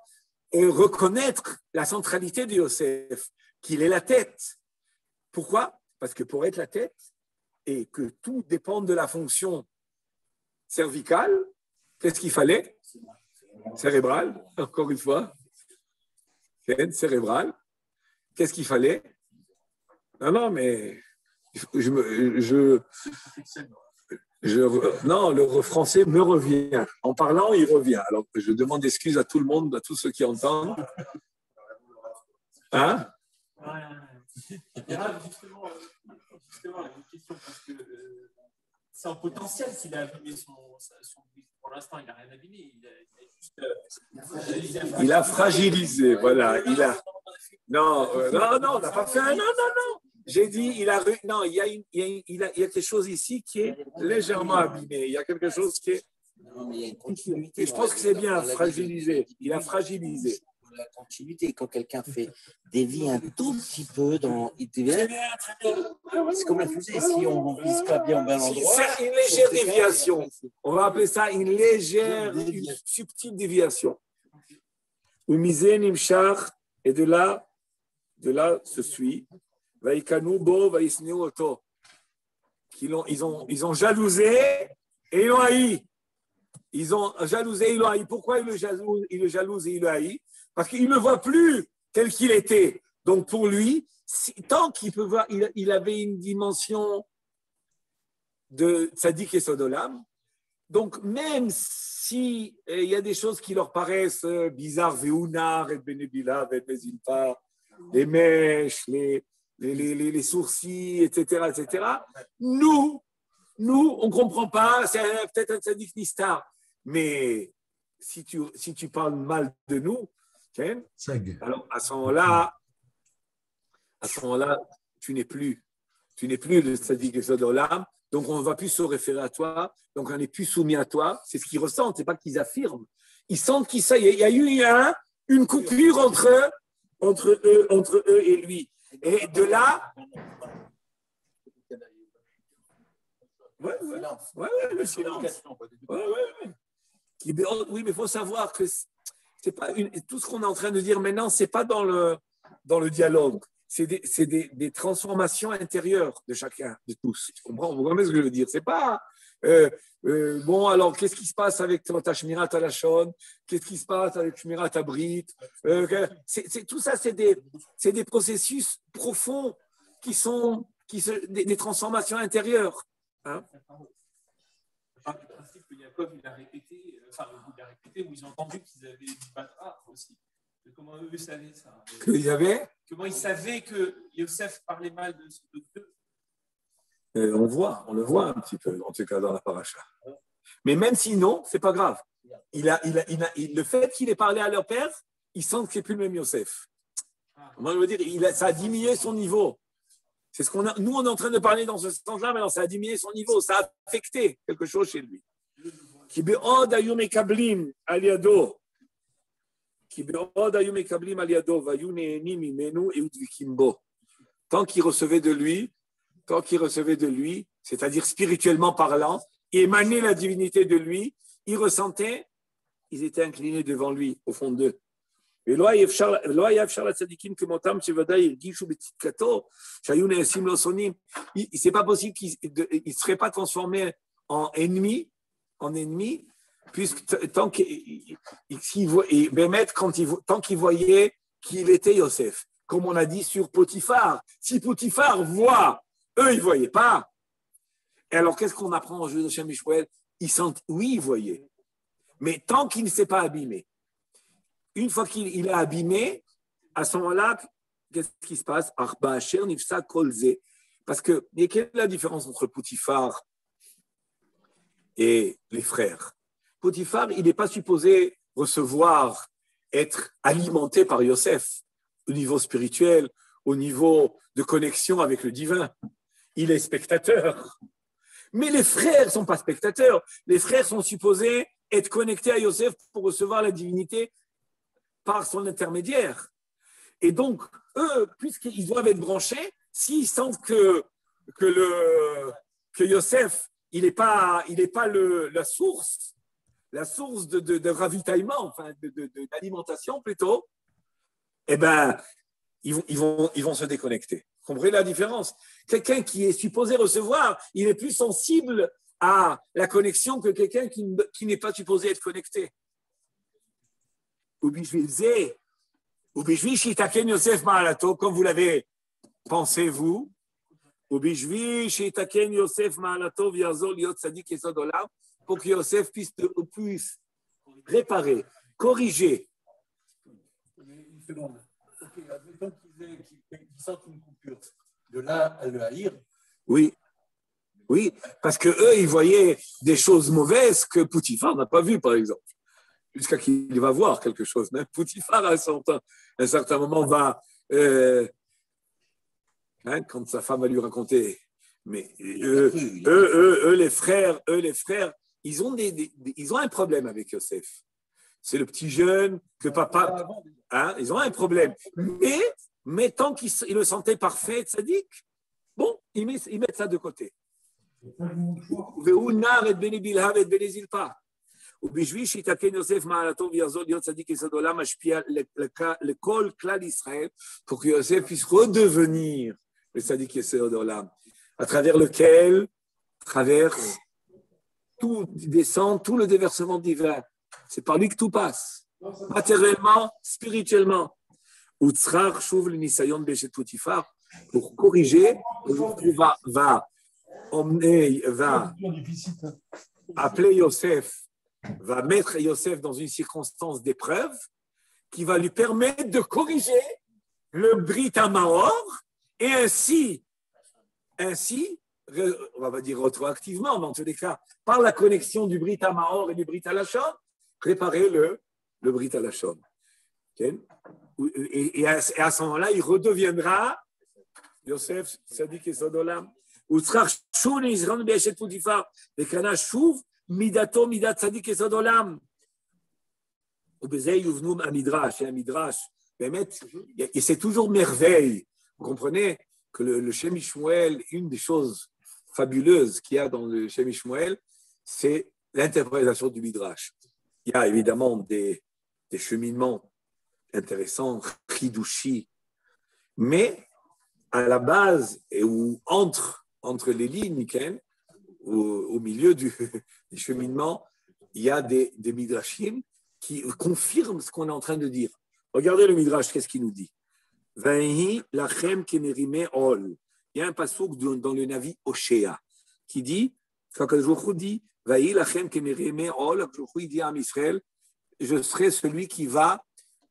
reconnaître la centralité de Yosef, qu'il est la tête. Pourquoi? Parce que pour être la tête et que tout dépend de la fonction cervicale, qu'est-ce qu'il fallait? Cérébrale, encore une fois. Cérébrale. Qu'est-ce qu'il fallait? Non, mais non, le français me revient. En parlant, il revient. Alors, je demande excuse à tout le monde, à tous ceux qui entendent. Hein? Justement, une question, parce que c'est en potentiel qu'il a abîmé son pour l'instant, il n'a rien abîmé. Il a fragilisé, voilà. Non, on n'a pas fait un. Non. J'ai dit, il y a quelque chose ici qui est légèrement abîmé. Il y a quelque chose qui est. Non, mais il y a une continuité. Et je pense que c'est bien, fragilisé. Il a fragilisé. La continuité, quand quelqu'un fait dévier un tout petit peu dans ITVR, c'est comme la fusée. Si on ne vise pas bien au bon endroit. C'est une légère déviation. On va appeler ça une légère, une subtile déviation. Umizen imshar, et de là se suit. Vaikanu bo, vaisneu oto. Ils ont jalousé et ils l'ont haï. Ils ont jalousé et ils l'ont haï. Pourquoi ils le jalousent et ils le haï? Parce qu'il ne le voit plus tel qu'il était. Donc pour lui, tant qu'il peut voir, il avait une dimension de tzaddik et sodolam. Donc même si il y a des choses qui leur paraissent bizarres, Veounar, et Benebila, et Bezilpa, les mèches, les sourcils, etc., nous, on ne comprend pas, c'est peut-être un tzaddik nistar. Mais si tu parles mal de nous, alors à ce moment-là, tu n'es plus le tzaddik Yesod Olam, donc on ne va plus se référer à toi, donc on n'est plus soumis à toi. C'est ce qu'ils ressentent, c'est pas qu'ils affirment. Ils sentent qu'il y a eu une coupure entre eux et lui. Et de là, le silence. Oui, mais il faut savoir que c'est pas tout ce qu'on est en train de dire maintenant, c'est pas dans le dialogue. C'est des transformations intérieures de chacun, de tous. Tu comprends? Vous comprenez ce que je veux dire? C'est pas bon, alors qu'est-ce qui se passe avec ta Shmirat Alashon? Qu'est-ce qui se passe avec Shmirat Abrit? Tout ça, c'est des processus profonds des transformations intérieures. Hein? Le principe que Yaakov il a répété, où ils ont entendu qu'ils avaient du batra aussi. Comment eux savaient ça? Comment ils savaient que Yosef parlait mal de d'eux? On le voit un petit peu, en tout cas dans la paracha. Mais même sinon, c'est pas grave. Le fait qu'il ait parlé à leur père, ils sentent que c'est plus le même Yosef. Moi, je veux dire, ça a diminué son niveau. C'est ce nous, on est en train de parler dans ce sens-là, mais non, ça a diminué son niveau, ça a affecté quelque chose chez lui. Tant qu'il recevait de lui, c'est-à-dire spirituellement parlant, il émanait la divinité de lui, il ressentait, ils étaient inclinés devant lui, au fond d'eux. C'est pas possible qu'ils ne seraient pas transformés en ennemis, puisque tant qu'il voyait qu'il était Yosef, comme on a dit sur Potiphar. Si Potiphar voit, eux, ils ne voyaient pas. Et alors, qu'est-ce qu'on apprend au jeu de Shem Mishpoel? Ils sentent, oui, ils voyaient. Mais tant qu'il ne s'est pas abîmé, une fois qu'il est abîmé, à ce moment-là, qu'est-ce qui se passe? Parce que, quelle est la différence entre Potiphar et les frères? Potiphar, il n'est pas supposé être alimenté par Yosef au niveau spirituel, au niveau de connexion avec le divin. Il est spectateur. Mais les frères ne sont pas spectateurs. Les frères sont supposés être connectés à Yosef pour recevoir la divinité par son intermédiaire. Et donc, eux, puisqu'ils doivent être branchés, s'ils sentent que Yosef, il n'est pas la source, la source de ravitaillement, enfin d'alimentation plutôt, eh ben, ils vont se déconnecter. Vous comprenez la différence? Quelqu'un qui est supposé recevoir, il est plus sensible à la connexion que quelqu'un qui n'est pas supposé être connecté. Comme vous l'avez pensé, vous, pour que Yosef puisse réparer, corriger. Une seconde. Ok, admettons qu'ils sentent une coupure. De là à le haïr. Oui. Oui, parce qu'eux, ils voyaient des choses mauvaises que Poutifar n'a pas vues, par exemple. Jusqu'à qu'il va voir quelque chose. Même Poutifar, à un certain moment, va... quand sa femme va lui raconter... Mais eux, les frères, ils ont un problème avec Yosef. C'est le petit jeune que papa... ils ont un problème. Mais tant qu'ils le sentaient parfait, tzaddik, bon, ils mettent ça de côté. והוא נער את בני בלהה ואת בני זלפה. ובשביל שיתקן יוסף מעלתו ויחזור להיות צדיק יסוד עולם משפיע לכל כלל ישראל, pour que Yosef puisse redevenir le tzaddik yesod olam, à travers lequel traverse tout descend, tout le déversement divin. C'est par lui que tout passe, matériellement, spirituellement. Utzrach shuv le nisayon beshet Poutifar, pour corriger, va appeler Yosef, va mettre Yosef dans une circonstance d'épreuve qui va lui permettre de corriger le Brit Hamahor et ainsi, on va pas dire rétroactivement, mais en tous les cas, par la connexion du Brit Hamahor et du Brit Halashon, préparer le Brit Halashon. Okay? Et à ce moment-là, il redeviendra Yosef, Tzadik Yesod Olam. וצריך שוב נזרון באשת פוטיפר, וכנה שוב מידתו מידת צדיק יסוד עולם. ובזה יובנו המדרש, באמת, et c'est toujours merveille. Vous comprenez que le Shem Shmuel, une des choses fabuleuses qu'il y a dans le Shem Shmuel, c'est l'interprétation du midrash. Il y a évidemment des cheminements intéressants, chidushi, mais à la base, et où entre les lignes, au milieu du cheminement, il y a des midrashim qui confirment ce qu'on est en train de dire. Regardez le midrash, qu'est-ce qu'il nous dit? Il y a un passouk dans le Navi Oshéa qui dit, quand Jochou dit, il dit à Israël, je serai celui qui va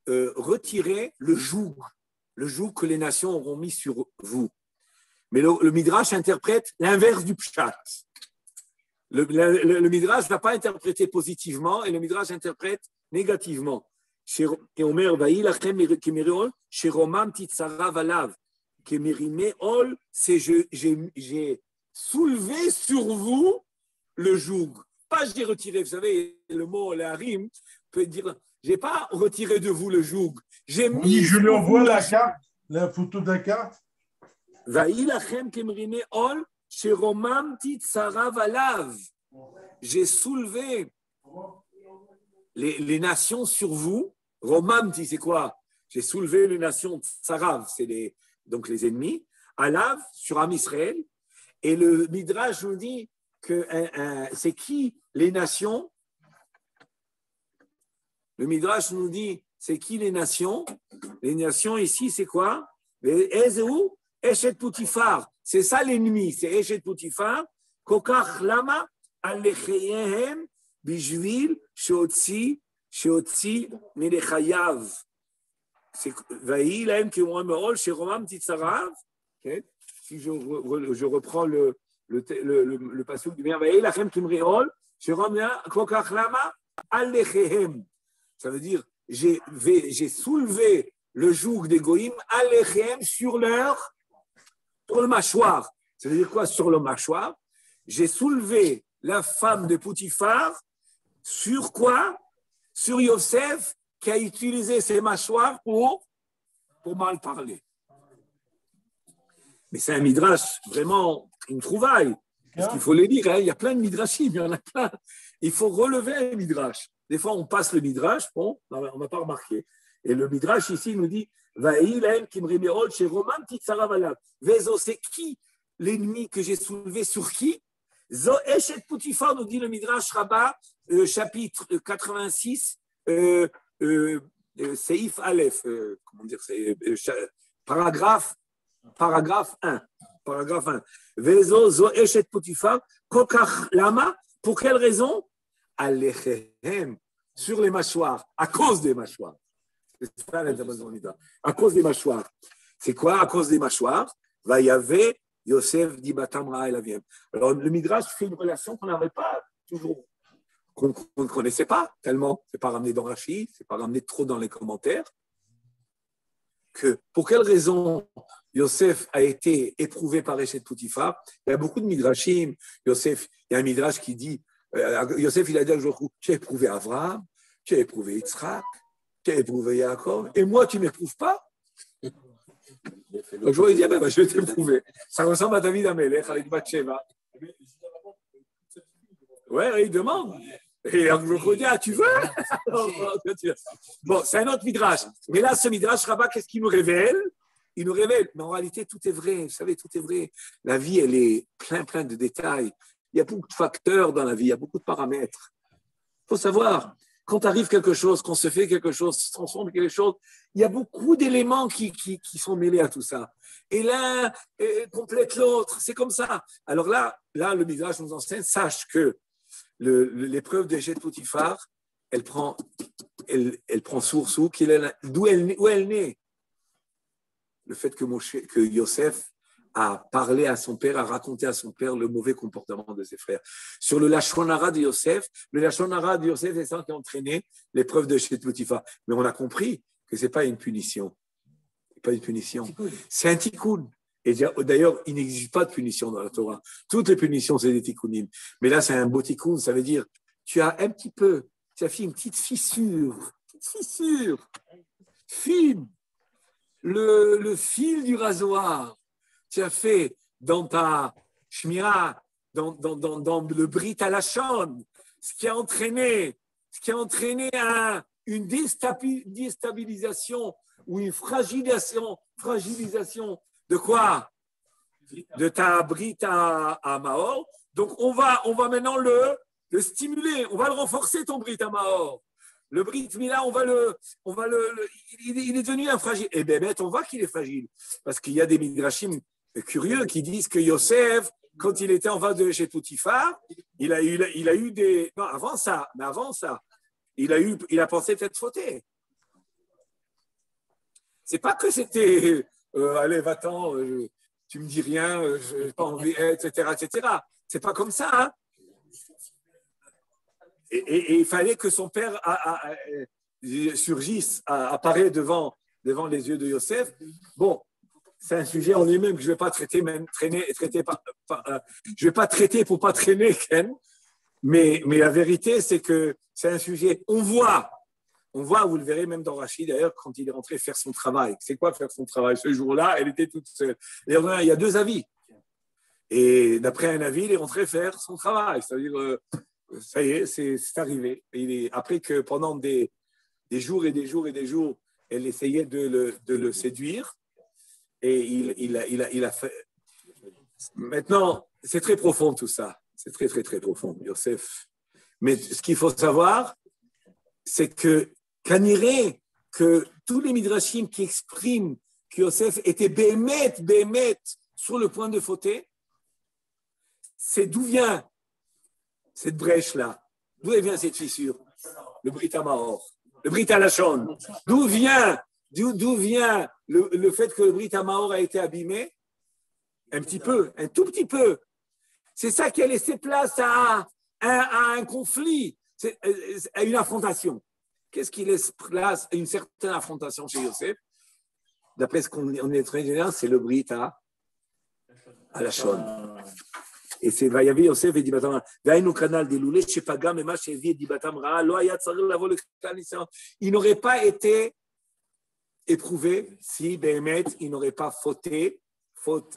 retirer le joug que les nations auront mis sur vous. Mais le Midrash interprète l'inverse du Pshat. Le Midrash ne va pas interpréter positivement et le Midrash interprète négativement. Et Omer, c'est j'ai soulevé sur vous le joug. Pas j'ai retiré. Vous savez, le mot la rime peut dire j'ai pas retiré de vous le joug. J'ai mis. Je lui envoie la carte, la photo de la carte. J'ai soulevé les nations sur vous. Romamti, c'est quoi? J'ai soulevé les nations Tsarav, c'est donc les ennemis. Alav, sur Am Israël. Et le Midrash nous dit que c'est qui les nations? Le Midrash nous dit c'est qui les nations? Les nations ici, c'est quoi? Ezeu Eshet Poutifar, c'est ça l'ennemi, c'est Eshet Poutifar. Kokach lama alecheyehem bishvil sheotzi milechayav. C'est vaï lahem kemon meol sheromam titzarav. Si je reprends le passage du bien, vaï lachem kimreol sheromam kokach lama alecheyehem. Ça veut dire j'ai soulevé le joug des goïms alecheyehem sur leur mâchoire. Ça veut dire quoi sur le mâchoire? J'ai soulevé la femme de Poutifar sur quoi? Sur Yosef qui a utilisé ses mâchoires pour mal parler. Mais c'est un midrash, vraiment une trouvaille. Parce qu'il faut les lire, hein. Il y a plein de midrashim, il y en a plein. Il faut relever un midrash. Des fois, on passe le midrash, bon, on n'a pas remarqué. Et le midrash ici nous dit c'est qui l'ennemi que j'ai soulevé sur qui? Zo Eshet Poutifar, nous dit le midrash Rabbah, chapitre 86, Seif Aleph, comment dire, paragraphe 1. Paragraphe 1. Vezo Zo Eshet Poutifar, Kokach Lama, pour quelle raison? Alechem, sur les mâchoires, à cause des mâchoires. C'est ça l'intervention d'Ida. À cause des mâchoires. C'est quoi à cause des mâchoires? Va y avoir Yosef dit Batamra et la Viem. Alors le Midrash fait une relation qu'on n'avait pas toujours, qu'on ne connaissait pas tellement. C'est pas ramené dans Rashi, c'est pas ramené trop dans les commentaires. Que pour quelle raison Yosef a été éprouvé par Eshet Poutifar? Il y a beaucoup de Midrashim. Yosef, il y a un Midrash qui dit Yosef, il a dit à Jochou, tu as éprouvé Abraham, tu as éprouvé Yitzhak, tu as éprouvé Yaakov, et moi, tu ne m'éprouves pas? Donc, je lui ai dit, je vais t'éprouver. Ça ressemble à David Amelech avec Bathsheba. Ouais, il demande. Et Jochou dit, tu veux? Bon, c'est un autre midrash. Mais là, ce midrash, Rabbah, qu'est-ce qu'il nous révèle? Il nous révèle, mais en réalité, tout est vrai. Vous savez, tout est vrai. La vie, elle est plein de détails. Il y a beaucoup de facteurs dans la vie, il y a beaucoup de paramètres. Il faut savoir, quand arrive quelque chose, quand se fait quelque chose, se transforme quelque chose, il y a beaucoup d'éléments qui sont mêlés à tout ça. Et l'un complète l'autre, c'est comme ça. Alors là, le Midrash nous enseigne, sache que l'épreuve d'Eshet Poutifar, elle prend source où elle naît. Le fait que Yosef a parlé à son père, a raconté à son père le mauvais comportement de ses frères. Sur le Lashon Hara de Yosef, c'est ça qui a entraîné l'épreuve de Eshet Poutifar. Mais on a compris que ce n'est pas une punition. C'est pas une punition. C'est un tikkun. Et d'ailleurs, il n'existe pas de punition dans la Torah. Toutes les punitions, c'est des tikkunim. Mais là, c'est un beau tikkun. Ça veut dire, tu as fait une petite fissure fine. Le fil du rasoir. Tu as fait dans ta shmira, dans le brit à la chaude, ce qui a entraîné une déstabilisation ou une fragilisation de quoi? De ta brit à Mahor. Donc on va maintenant le stimuler, on va le renforcer ton brit à Mahor. Le Brit Mila, il est devenu un fragile. Et bien, on voit qu'il est fragile. Parce qu'il y a des midrashim curieux qui disent que Yosef, quand il était en face de Eshet Poutifar, il a eu des. Non, avant ça, il a pensé peut-être fauter. C'est pas que c'était allez, va-t'en, tu me dis rien, je n'ai pas envie, etc. C'est pas comme ça, hein. Et il fallait que son père surgisse, apparaît devant les yeux de Yosef. Bon, c'est un sujet en lui-même que je ne vais pas traiter, je vais pas traiter pour pas traîner, Ken. Mais la vérité, c'est que c'est un sujet. On voit, vous le verrez même dans Rachid d'ailleurs, quand il est rentré faire son travail. C'est quoi faire son travail? Ce jour-là, elle était toute seule. Et il y a deux avis. Et d'après un avis, il est rentré faire son travail. C'est-à-dire, ça y est, c'est arrivé. Après que pendant des jours et des jours, elle essayait de le séduire. Et il a fait. Maintenant, c'est très profond tout ça. C'est très, très, très profond, Yosef. Mais ce qu'il faut savoir, c'est que Kaniré, que tous les midrashim qui expriment que Yosef était bémet sur le point de fauter, c'est d'où vient cette brèche-là? D'où vient cette fissure? Le Brit Hamahor, le Brit Halashon. D'où vient le fait que le Brit Hamahor a été abîmé? Un tout petit peu. C'est ça qui a laissé place à un conflit, à une affrontation. Qu'est-ce qui laisse place à une certaine affrontation chez Yosef? D'après ce qu'on est très général, c'est le Brit Halashon. Et c'est Vayavi Yosef et Dibatam. Vaïnou canal des loulés, chez Pagam et Machevi et Dibatam Ra, Loya Tsaril Lavo le Khanissan. Il n'aurait pas été éprouvé si Béhémet, il n'aurait pas faute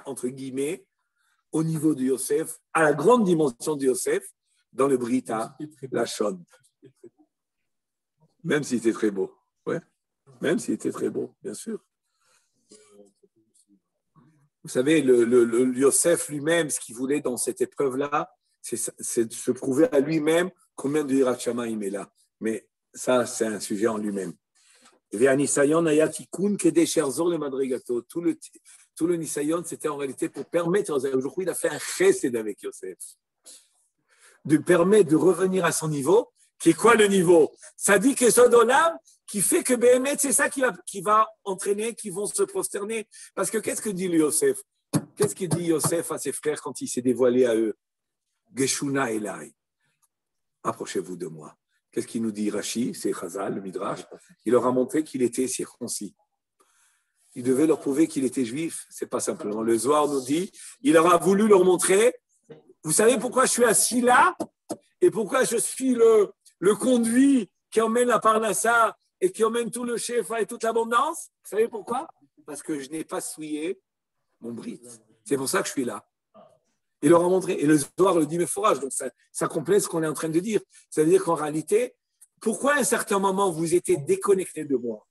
entre guillemets, au niveau de Yosef, à la grande dimension de Yosef, dans le Brita, la Shon. Même s'il était très beau. Ouais. Même s'il était très beau, bien sûr. Vous savez, le Yosef lui-même, ce qu'il voulait dans cette épreuve-là, c'est de se prouver à lui-même combien de Yirat Shamayim est là. Mais ça, c'est un sujet en lui-même. Tout le Nisayon, c'était en réalité pour permettre, aujourd'hui, il a fait un chesed avec Yosef, de permettre de revenir à son niveau, qui est quoi le niveau? Ça dit que Sodolam, qui fait que Béhémet, c'est ça qui va entraîner, qui vont se prosterner. Parce que qu'est-ce que dit Yosef? Qu'est-ce que dit Yosef à ses frères quand il s'est dévoilé à eux? Geshuna Elai, approchez-vous de moi. Qu'est-ce qu'il nous dit Rashi? C'est Chazal, le Midrash. Il leur a montré qu'il était circoncis. Il devait leur prouver qu'il était juif. C'est pas simplement. Le Zohar nous dit, il leur a voulu leur montrer, vous savez pourquoi je suis assis là et pourquoi je suis le conduit qui emmène la parnassa et qui emmène tout le chef et toute l'abondance? Vous savez pourquoi? Parce que je n'ai pas souillé mon brit. C'est pour ça que je suis là. Il leur a montré. Et le Zohar le dit, mais forage. Donc, ça complète ce qu'on est en train de dire. Ça veut dire qu'en réalité, pourquoi à un certain moment vous étiez déconnecté de moi?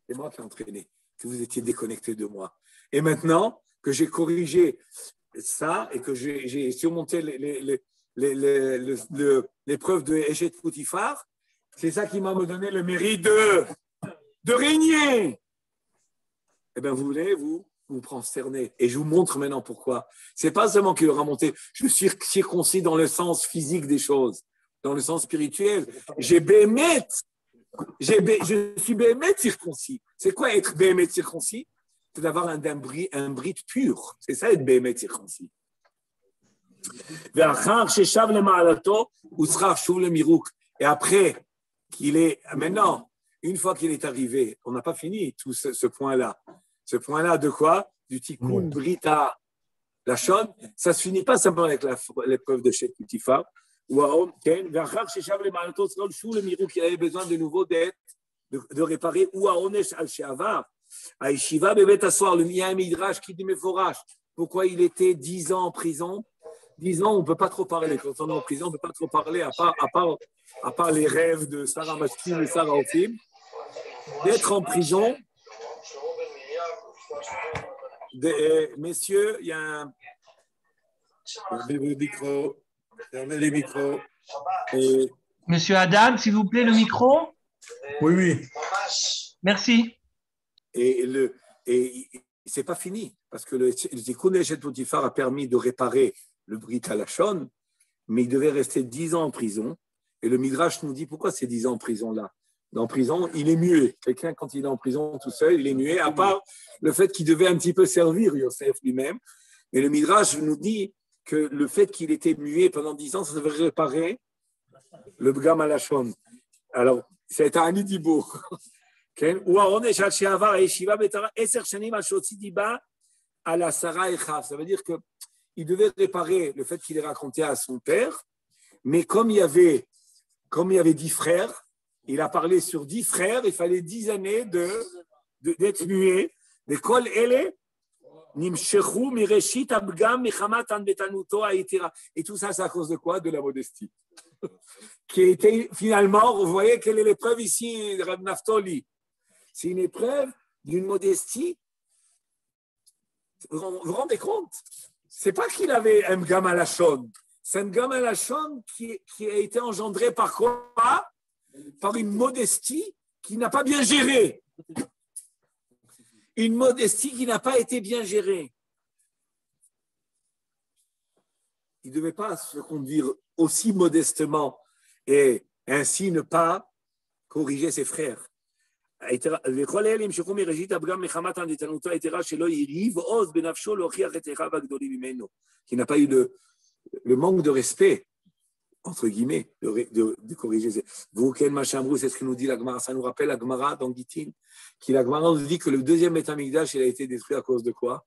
C'est moi qui ai entraîné, que vous étiez déconnecté de moi. Et maintenant que j'ai corrigé ça et que j'ai surmonté l'épreuve de Eshet Poutifar, c'est ça qui m'a donné le mérite de régner. Eh bien, vous voulez, vous prosternez. Et je vous montre maintenant pourquoi. C'est pas seulement qu'il leur a monté, je suis circoncis dans le sens physique des choses, dans le sens spirituel. Je suis Béhémet circoncis. C'est quoi être Béhémet circoncis? C'est d'avoir un brit pur. C'est ça être Béhémet circoncis. Et après qu'il est, maintenant, une fois qu'il est arrivé, on n'a pas fini tout ce point-là. Ce point-là de quoi? Du tikkun brita lashon. Ça ne se finit pas simplement avec l'épreuve de Eshet Poutifar. Ou qu'il avait besoin de nouveau de réparer. Ou à Onesh al-She'avar. À Yeshiva, Bebet Assoar, il y a un midrash qui dit Meforash. Pourquoi il était 10 ans en prison? 10 ans, on ne peut pas trop parler. Quand on est en prison, on ne peut pas trop parler, à part les rêves de Sarah Mashkin et Sarah Ophim. D'être en prison. Messieurs, il y a un. Fermez le micro. Fermez les micros. Et... Monsieur Adam, s'il vous plaît, le micro. Oui. Merci. Et c'est pas fini, parce que le Tikkun Eshet Poutifar a permis de réparer le Brit Halashon, mais il devait rester 10 ans en prison. Et le Midrash nous dit pourquoi c'est 10 ans en prison là. En prison, il est muet. Quelqu'un, quand il est en prison tout seul, il est muet, à part le fait qu'il devait un petit peu servir Yosef lui-même. Mais le Midrash nous dit que le fait qu'il était muet pendant 10 ans, ça devait réparer le Bgam Halashon. Alors, c'est un Nidibo. Ça veut dire qu'il devait réparer le fait qu'il ait raconté à son père, mais comme il y avait 10 frères, il a parlé sur 10 frères, il fallait 10 années d'être muet. Et tout ça, c'est à cause de quoi? De la modestie. Qui était finalement, vous voyez quelle est l'épreuve ici, Rav Naftali? C'est une épreuve d'une modestie. Vous vous rendez compte? C'est pas qu'il avait un Gam Halashon. C'est un Gam Halashon qui a été engendré par quoi? Par une modestie qui n'a pas bien géré. Une modestie qui n'a pas été bien gérée. Il ne devait pas se conduire aussi modestement et ainsi ne pas corriger ses frères. Qui n'a pas eu le manque de respect, entre guillemets, de corriger. Vous, Ken Machambrou, c'est ce que nous dit la Gemara. Ça nous rappelle la Gemara dans Gittin, qui la Gemara nous dit que le deuxième Beth Amikdash, il a été détruit à cause de quoi?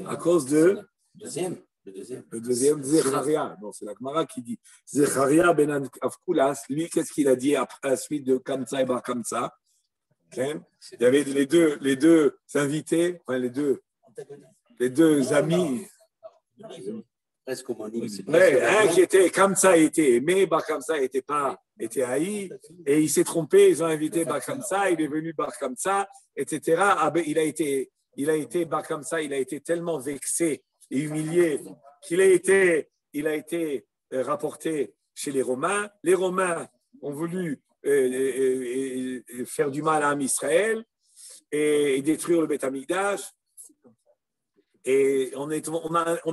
À cause de le deuxième, Zecharia. Non, c'est la Gemara qui dit Zecharia ben Avkulas, lui, qu'est-ce qu'il a dit à la suite de Kamsa et Bar Kamsa? Il y avait les deux invités, enfin les deux amis. Presque homonyme. Ouais, un qui était Kamsa était aimé, Bar Kamsa était haï, et il s'est trompé, ils ont invité Bar Kamsa, il est venu Bar Kamsa, etc. Ah ben, il a été Bar Kamsa, il a été tellement vexé et humilié qu'il a été rapporté chez les Romains. Les Romains ont voulu faire du mal à Israël et détruire le Beth Amikdash. Et on a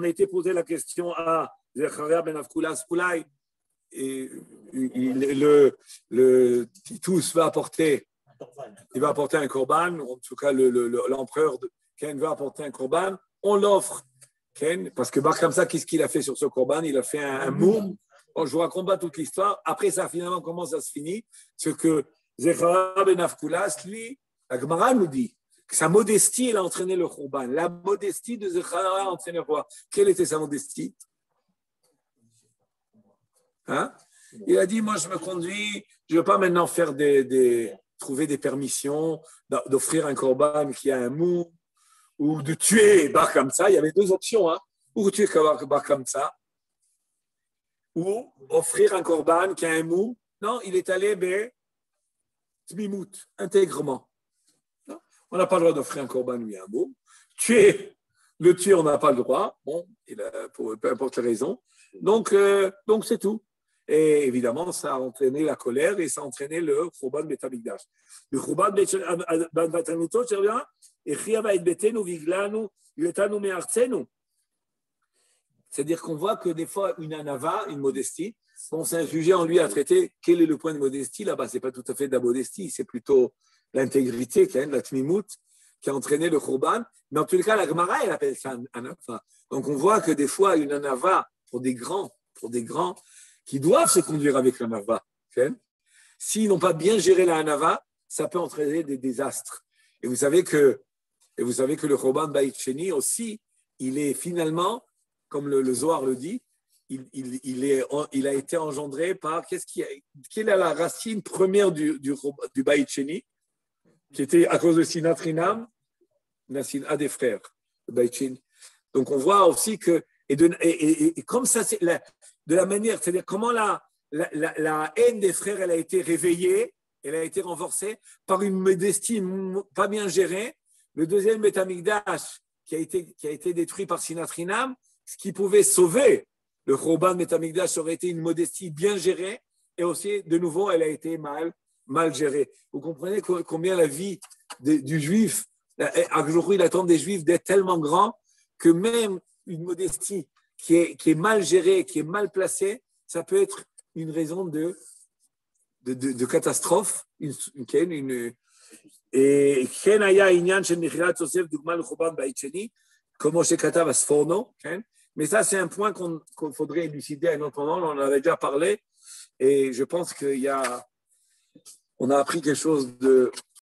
été posé la question à Zecharia ben Avkula Spoulay. Et le Titus va apporter un korban, en tout cas l'empereur Ken va apporter un korban. On l'offre, Ken, parce que Bar Kamsa, qu'est-ce qu'il a fait sur ce korban? Il a fait un moum. Bon, je vous raconte pas toute l'histoire. Après ça, finalement, comment ça se finit? Ce que Zecharia ben Avkula, lui, la Gemara nous dit. Sa modestie, elle a entraîné le Khurban. La modestie de Zecharia a entraîné le roi. Quelle était sa modestie? Il a dit, moi, je me conduis, je ne veux pas maintenant faire trouver des permissions, d'offrir un Khurban qui a un mou, ou de tuer Bar Kamsa. Il y avait deux options, ou tuer Bar Kamsa, ou offrir un Khurban qui a un mou. Non, il est allé, Tmimout, intègrement. On n'a pas le droit d'offrir un korban lui un mot. Le tuer, on n'a pas le droit. Bon, peu importe les raisons. Donc c'est tout. Et évidemment, ça a entraîné la colère et ça a entraîné le Khurban Beit Hamikdash. Le Khurban Beit Hamikdash, c'est bien. C'est-à-dire qu'on voit que des fois, une anava, une modestie, on s'est jugé en lui à traiter. Quel est le point de modestie là-bas? Ce n'est pas tout à fait de la modestie, c'est plutôt l'intégrité, la tmimout, qui a entraîné le khurban. Mais en tout cas, la Gemara, elle appelle ça un anava. Donc, on voit que des fois, une anava, pour des grands, qui doivent se conduire avec l'anava, s'ils n'ont pas bien géré la anava, ça peut entraîner des désastres. Et vous savez que le khurban Beit Sheni aussi, il est finalement, comme le Zohar le dit, il a été engendré par, quelle est la racine première du Beit Sheni, qui était à cause de Sinat Rinam, la Sinat des frères, le Beit Sheni. Donc on voit aussi que, et comme ça, c'est de la manière, c'est-à-dire comment la haine des frères, elle a été réveillée, elle a été renforcée par une modestie pas bien gérée. Le deuxième Beit Hamikdash, qui a été détruit par Sinat Rinam, ce qui pouvait sauver le Khurban Beit Hamikdash aurait été une modestie bien gérée, et aussi, de nouveau, elle a été mal gérée. Vous comprenez combien la vie du juif, il attend des juifs d'être tellement grand que même une modestie qui est mal gérée, qui est mal placée, ça peut être une raison de catastrophe. Et mais ça, c'est un point qu'on faudrait élucider à un autre moment. On en avait déjà parlé. Et je pense qu'on a appris quelque chose